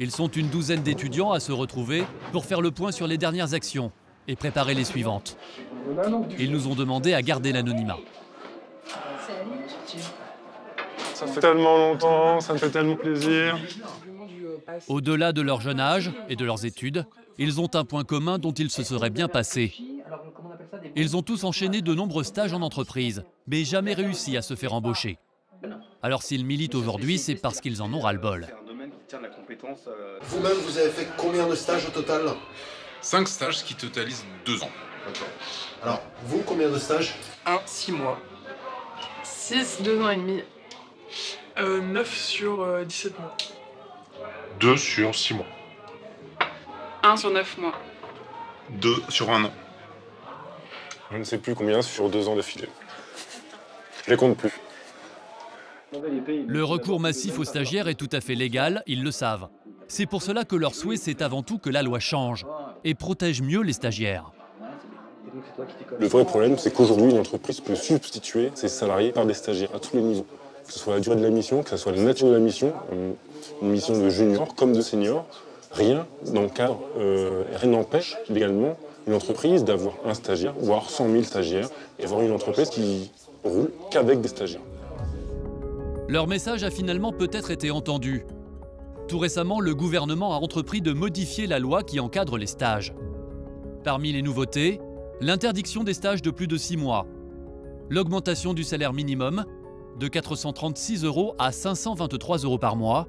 Ils sont une douzaine d'étudiants à se retrouver pour faire le point sur les dernières actions et préparer les suivantes. Ils nous ont demandé à garder l'anonymat. Ça fait tellement longtemps, ça me fait tellement plaisir. Au-delà de leur jeune âge et de leurs études, ils ont un point commun dont ils se seraient bien passés. Ils ont tous enchaîné de nombreux stages en entreprise, mais jamais réussi à se faire embaucher. Alors s'ils militent aujourd'hui, c'est parce qu'ils en ont ras-le-bol. Vous-même, vous avez fait combien de stages au total? 5 stages, ce qui totalise 2 ans. Alors, vous, combien de stages? 6 mois. 6, 2 ans et demi. 9 sur 17 mois. 2 sur 6 mois. 1 sur 9 mois. 2 sur 1 an. Je ne sais plus combien sur 2 ans d'affilée. Je les compte plus. Le recours massif aux stagiaires est tout à fait légal, ils le savent. C'est pour cela que leur souhait, c'est avant tout que la loi change et protège mieux les stagiaires. Le vrai problème, c'est qu'aujourd'hui, une entreprise peut substituer ses salariés par des stagiaires à tous les niveaux. Que ce soit la durée de la mission, que ce soit la nature de la mission, une mission de junior comme de senior, rien n'encadre, rien n'empêche légalement une entreprise d'avoir un stagiaire, voire 100 000 stagiaires, et avoir une entreprise qui roule qu'avec des stagiaires. Leur message a finalement peut-être été entendu. Tout récemment, le gouvernement a entrepris de modifier la loi qui encadre les stages. Parmi les nouveautés, l'interdiction des stages de plus de 6 mois, l'augmentation du salaire minimum de 436 € à 523 € par mois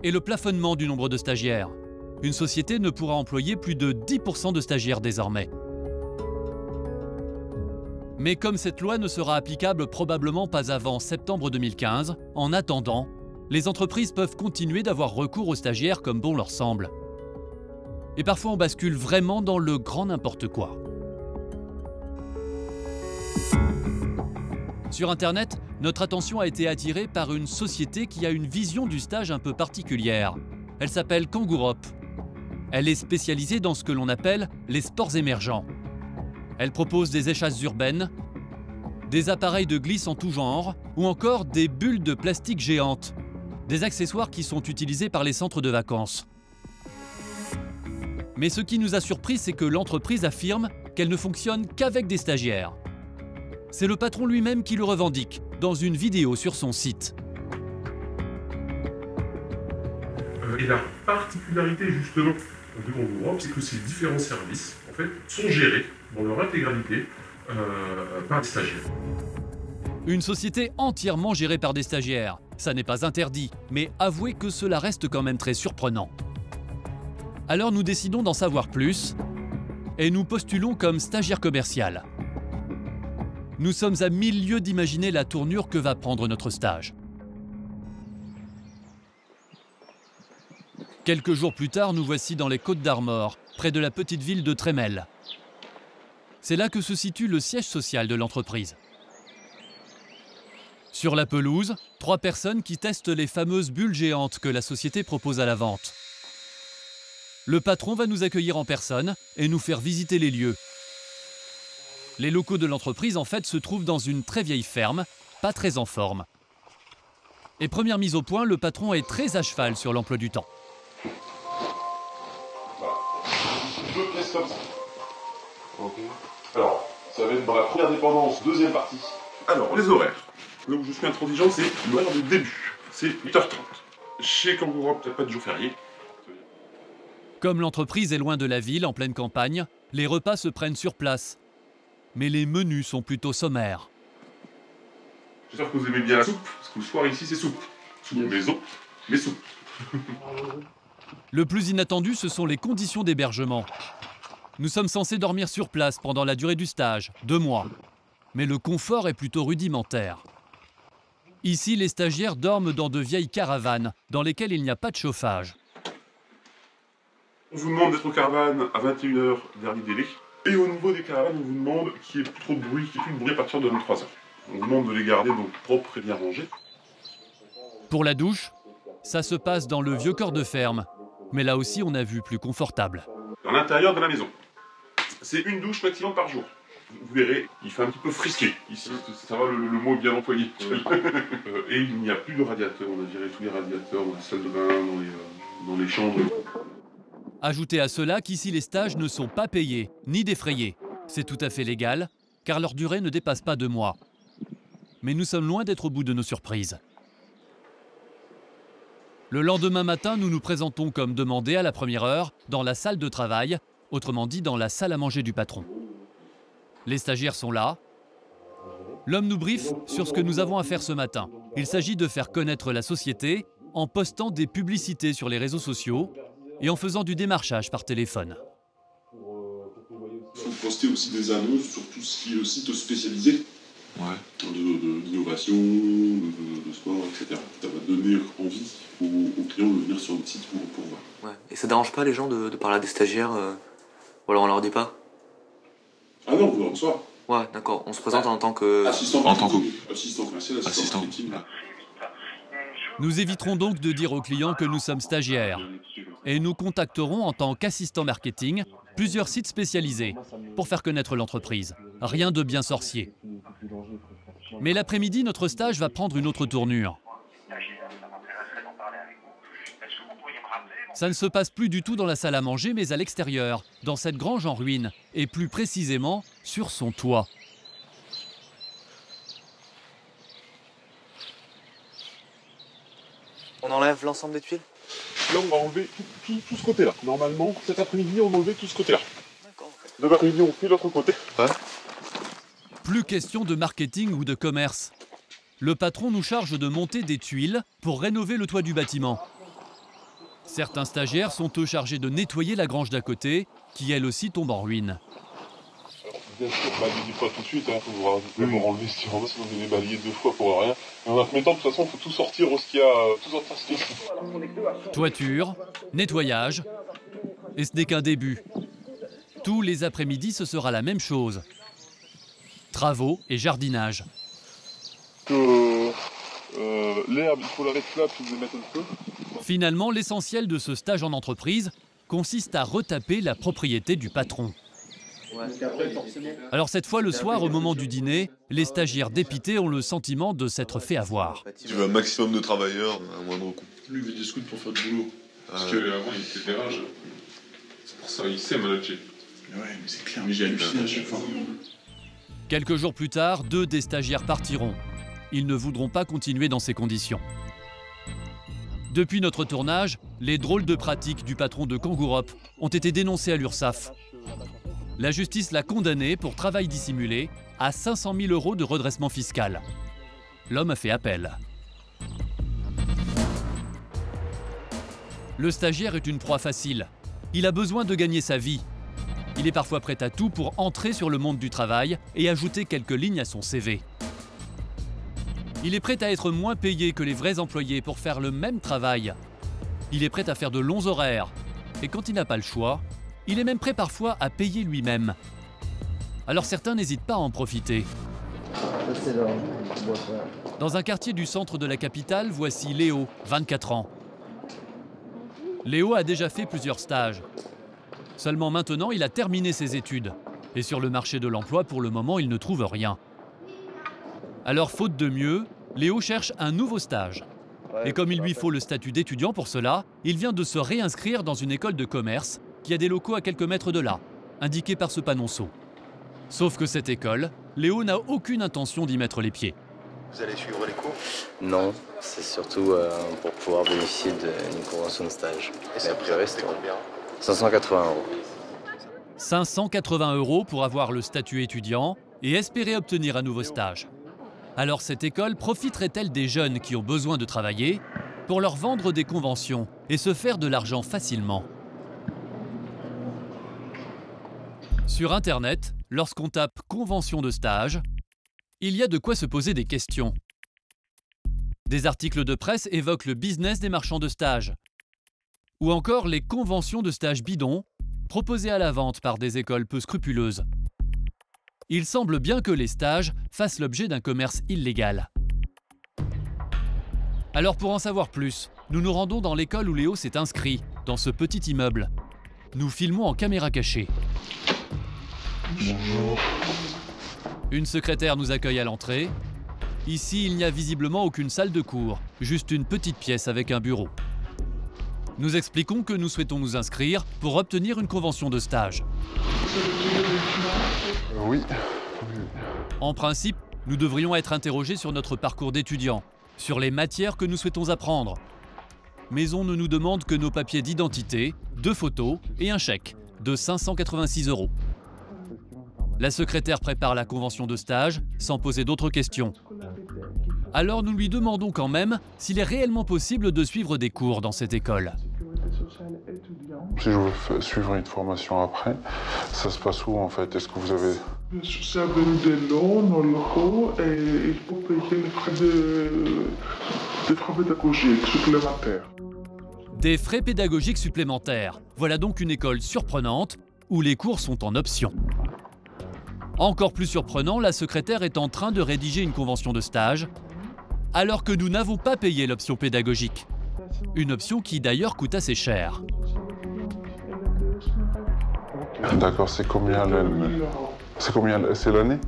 et le plafonnement du nombre de stagiaires. Une société ne pourra employer plus de 10% de stagiaires désormais. Mais comme cette loi ne sera applicable probablement pas avant septembre 2015, en attendant, les entreprises peuvent continuer d'avoir recours aux stagiaires comme bon leur semble. Et parfois on bascule vraiment dans le grand n'importe quoi. Sur Internet, notre attention a été attirée par une société qui a une vision du stage un peu particulière. Elle s'appelle Kangourop. Elle est spécialisée dans ce que l'on appelle les sports émergents. Elle propose des échasses urbaines, des appareils de glisse en tout genre ou encore des bulles de plastique géantes, des accessoires qui sont utilisés par les centres de vacances. Mais ce qui nous a surpris, c'est que l'entreprise affirme qu'elle ne fonctionne qu'avec des stagiaires. C'est le patron lui-même qui le revendique dans une vidéo sur son site. Et la particularité justement de Kangourop, c'est que ces différents services en fait, sont gérés dans leur intégralité par des stagiaires. Une société entièrement gérée par des stagiaires, ça n'est pas interdit, mais avouez que cela reste quand même très surprenant. Alors nous décidons d'en savoir plus et nous postulons comme stagiaire commercial. Nous sommes à 1000 lieues d'imaginer la tournure que va prendre notre stage. Quelques jours plus tard, nous voici dans les Côtes-d'Armor, près de la petite ville de Trémel. C'est là que se situe le siège social de l'entreprise. Sur la pelouse, 3 personnes qui testent les fameuses bulles géantes que la société propose à la vente. Le patron va nous accueillir en personne et nous faire visiter les lieux. Les locaux de l'entreprise, en fait, se trouvent dans une très vieille ferme, pas très en forme. Et première mise au point, le patron est très à cheval sur l'emploi du temps. Deux pièces comme ça. Ok. Alors, ça va être dans la première dépendance, deuxième partie. Alors, les horaires. Là où je suis intransigeant, c'est l'horaire de début. C'est 8h30. Chez Kangourop, il n'y a pas de jour férié. Comme l'entreprise est loin de la ville, en pleine campagne, les repas se prennent sur place. mais les menus sont plutôt sommaires. J'espère que vous aimez bien la soupe, parce que le soir ici c'est soupe. Soupe maison, mais soupe. Le plus inattendu, ce sont les conditions d'hébergement. Nous sommes censés dormir sur place pendant la durée du stage, 2 mois. Mais le confort est plutôt rudimentaire. Ici, les stagiaires dorment dans de vieilles caravanes, dans lesquelles il n'y a pas de chauffage. On vous demande d'être aux caravanes à 21h, dernier délai. Et au niveau des caravanes, on vous demande qu'il n'y ait plus trop de bruit, qu'il n'y ait plus de bruit à partir de 23h. On vous demande de les garder donc propres et bien rangés. Pour la douche, ça se passe dans le vieux corps de ferme. Mais là aussi, on a vu plus confortable. Dans l'intérieur de la maison. C'est une douche maximum par jour. Vous verrez, il fait un petit peu frisqué ici. Ça va, le mot est bien employé. Et il n'y a plus de radiateurs. On a viré tous les radiateurs dans la salle de bain, dans les chambres. Ajoutez à cela qu'ici, les stages ne sont pas payés, ni défrayés. C'est tout à fait légal, car leur durée ne dépasse pas 2 mois. Mais nous sommes loin d'être au bout de nos surprises. Le lendemain matin, nous nous présentons comme demandé à la première heure dans la salle de travail, autrement dit dans la salle à manger du patron. Les stagiaires sont là. L'homme nous briefe sur ce que nous avons à faire ce matin. Il s'agit de faire connaître la société en postant des publicités sur les réseaux sociaux et en faisant du démarchage par téléphone. Il faut poster aussi des annonces sur tout ce qui est site spécialisé. D'innovation, de sport, etc. Ça va donner envie aux clients de venir sur notre site pour voir. Ouais. Et ça dérange pas les gens de parler à des stagiaires ou alors on leur dit pas? Ah non, vous leur reçoit. Ouais, d'accord. On se présente en tant que... Assistant commercial, assistant marketing. Nous éviterons donc de dire aux clients que nous sommes stagiaires. Et nous contacterons en tant qu'assistant marketing plusieurs sites spécialisés pour faire connaître l'entreprise. Rien de bien sorcier. Mais l'après-midi, notre stage va prendre une autre tournure. Ça ne se passe plus du tout dans la salle à manger, mais à l'extérieur, dans cette grange en ruine, et plus précisément sur son toit. On enlève l'ensemble des tuiles? Là, on va enlever tout ce côté-là. Normalement, cet après-midi, on va enlever tout ce côté-là. Demain après-midi, on fait l'autre côté. Ouais. Plus question de marketing ou de commerce. Le patron nous charge de monter des tuiles pour rénover le toit du bâtiment. Certains stagiaires sont eux chargés de nettoyer la grange d'à côté, qui elle aussi tombe en ruine. Bien sûr, ne dites pas tout de suite, il faut d'abord enlever ce qu'il y a en bas, sinon vous allez balayer 2 fois pour rien. Et en un premier temps, de toute façon, il faut tout sortir ce qu'il y a, tout sortir ce qu'il y a ici. Toiture, nettoyage, et ce n'est qu'un début. Tous les après-midi, ce sera la même chose. Travaux et jardinage. L'herbe, il faut l'arrêter là, puis vous mettre un peu. Finalement, l'essentiel de ce stage en entreprise consiste à retaper la propriété du patron. Alors cette fois, le soir, au moment du dîner, les stagiaires dépités ont le sentiment de s'être fait avoir. Tu veux un maximum de travailleurs à un moindre coût. Lui, il veut des scouts pour faire du boulot. Parce qu'avant, il était DRH. C'est pour ça qu'il sait manager. Ouais, mais c'est clair, mais j'ai halluciné à chaque fois. Quelques jours plus tard, 2 des stagiaires partiront. Ils ne voudront pas continuer dans ces conditions. Depuis notre tournage, les drôles de pratiques du patron de Kangourop ont été dénoncés à l'URSSAF. La justice l'a condamné pour travail dissimulé à 500 000 € de redressement fiscal. L'homme a fait appel. Le stagiaire est une proie facile. Il a besoin de gagner sa vie. Il est parfois prêt à tout pour entrer sur le monde du travail et ajouter quelques lignes à son CV. Il est prêt à être moins payé que les vrais employés pour faire le même travail. Il est prêt à faire de longs horaires. Et quand il n'a pas le choix, il est même prêt parfois à payer lui-même. Alors certains n'hésitent pas à en profiter. Dans un quartier du centre de la capitale, voici Léo, 24 ans. Léo a déjà fait plusieurs stages. Seulement maintenant, il a terminé ses études. Et sur le marché de l'emploi, pour le moment, il ne trouve rien. Alors, faute de mieux, Léo cherche un nouveau stage. Et comme il lui faut le statut d'étudiant pour cela, il vient de se réinscrire dans une école de commerce qui a des locaux à quelques mètres de là, indiqués par ce panonceau. Sauf que cette école, Léo n'a aucune intention d'y mettre les pieds. Vous allez suivre les cours? Non, c'est surtout pour pouvoir bénéficier d'une convention de stage. Et a priori, c'est combien? 580 €. 580 € pour avoir le statut étudiant et espérer obtenir un nouveau stage. Alors cette école profiterait-elle des jeunes qui ont besoin de travailler pour leur vendre des conventions et se faire de l'argent facilement? Sur Internet, lorsqu'on tape « convention de stage », il y a de quoi se poser des questions. Des articles de presse évoquent le business des marchands de stage, ou encore les conventions de stage bidons proposées à la vente par des écoles peu scrupuleuses. Il semble bien que les stages fassent l'objet d'un commerce illégal. Alors pour en savoir plus, nous nous rendons dans l'école où Léo s'est inscrit, dans ce petit immeuble. Nous filmons en caméra cachée. Bonjour. Une secrétaire nous accueille à l'entrée. Ici, il n'y a visiblement aucune salle de cours, juste une petite pièce avec un bureau. Nous expliquons que nous souhaitons nous inscrire pour obtenir une convention de stage. Oui. En principe, nous devrions être interrogés sur notre parcours d'étudiant, sur les matières que nous souhaitons apprendre. Mais on ne nous demande que nos papiers d'identité, 2 photos et un chèque de 586 €. La secrétaire prépare la convention de stage sans poser d'autres questions. Alors nous lui demandons quand même s'il est réellement possible de suivre des cours dans cette école. Si je veux suivre une formation après, ça se passe où en fait? Est-ce que vous avez... C'est avec des lots, nos locaux, et il faut payer les frais pédagogiques supplémentaires. Des frais pédagogiques supplémentaires. Voilà donc une école surprenante où les cours sont en option. Encore plus surprenant, la secrétaire est en train de rédiger une convention de stage, alors que nous n'avons pas payé l'option pédagogique. Une option qui d'ailleurs coûte assez cher. D'accord, c'est combien l'année? C'est l'année?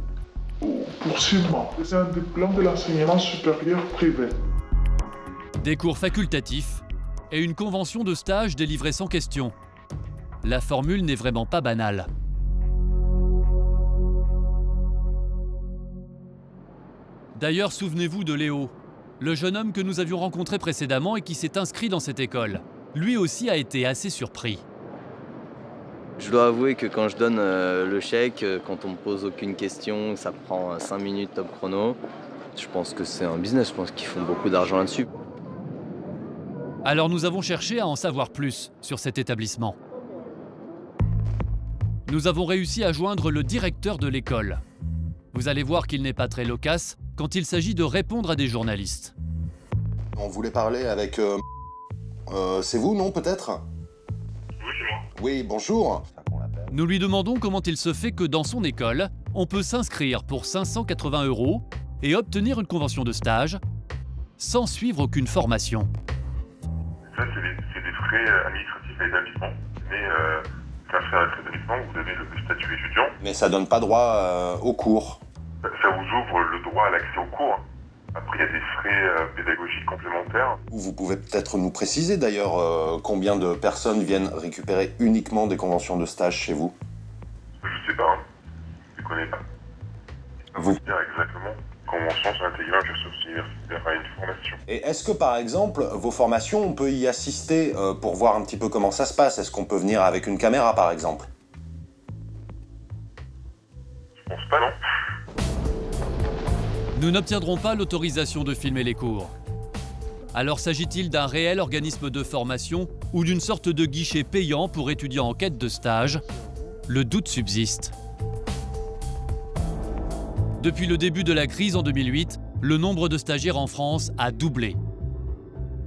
Pour 6 mois. C'est un diplôme de l'enseignement supérieur privé. Des cours facultatifs et une convention de stage délivrée sans question. La formule n'est vraiment pas banale. D'ailleurs, souvenez-vous de Léo, le jeune homme que nous avions rencontré précédemment et qui s'est inscrit dans cette école. Lui aussi a été assez surpris. Je dois avouer que quand je donne le chèque, quand on me pose aucune question, ça prend 5 minutes top chrono, je pense que c'est un business, je pense qu'ils font beaucoup d'argent là-dessus. Alors nous avons cherché à en savoir plus sur cet établissement. Nous avons réussi à joindre le directeur de l'école. Vous allez voir qu'il n'est pas très loquace quand il s'agit de répondre à des journalistes. On voulait parler avec... c'est vous, non, peut-être? Oui, c'est moi. Oui, bonjour. Nous lui demandons comment il se fait que dans son école, on peut s'inscrire pour 580 € et obtenir une convention de stage sans suivre aucune formation. Ça, c'est des frais administratifs à l'établissement, mais c'est un frais à l'établissement, vous avez le statut étudiant. Mais ça donne pas droit au cours. Ça vous ouvre le droit à l'accès au cours. Après, il y a des frais pédagogiques complémentaires. Vous pouvez peut-être nous préciser d'ailleurs combien de personnes viennent récupérer uniquement des conventions de stage chez vous? Je sais pas, je ne connais pas. Vous dire exactement convention sur l'intégration d'un cursus universitaire à une formation. Et est-ce que par exemple, vos formations, on peut y assister pour voir un petit peu comment ça se passe? Est-ce qu'on peut venir avec une caméra par exemple? Je pense pas, non. Nous n'obtiendrons pas l'autorisation de filmer les cours. Alors s'agit-il d'un réel organisme de formation ou d'une sorte de guichet payant pour étudiants en quête de stage? Le doute subsiste. Depuis le début de la crise en 2008, le nombre de stagiaires en France a doublé.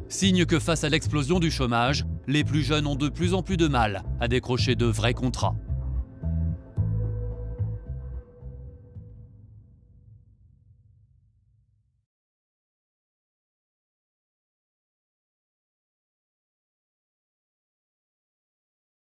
Signe que face à l'explosion du chômage, les plus jeunes ont de plus en plus de mal à décrocher de vrais contrats.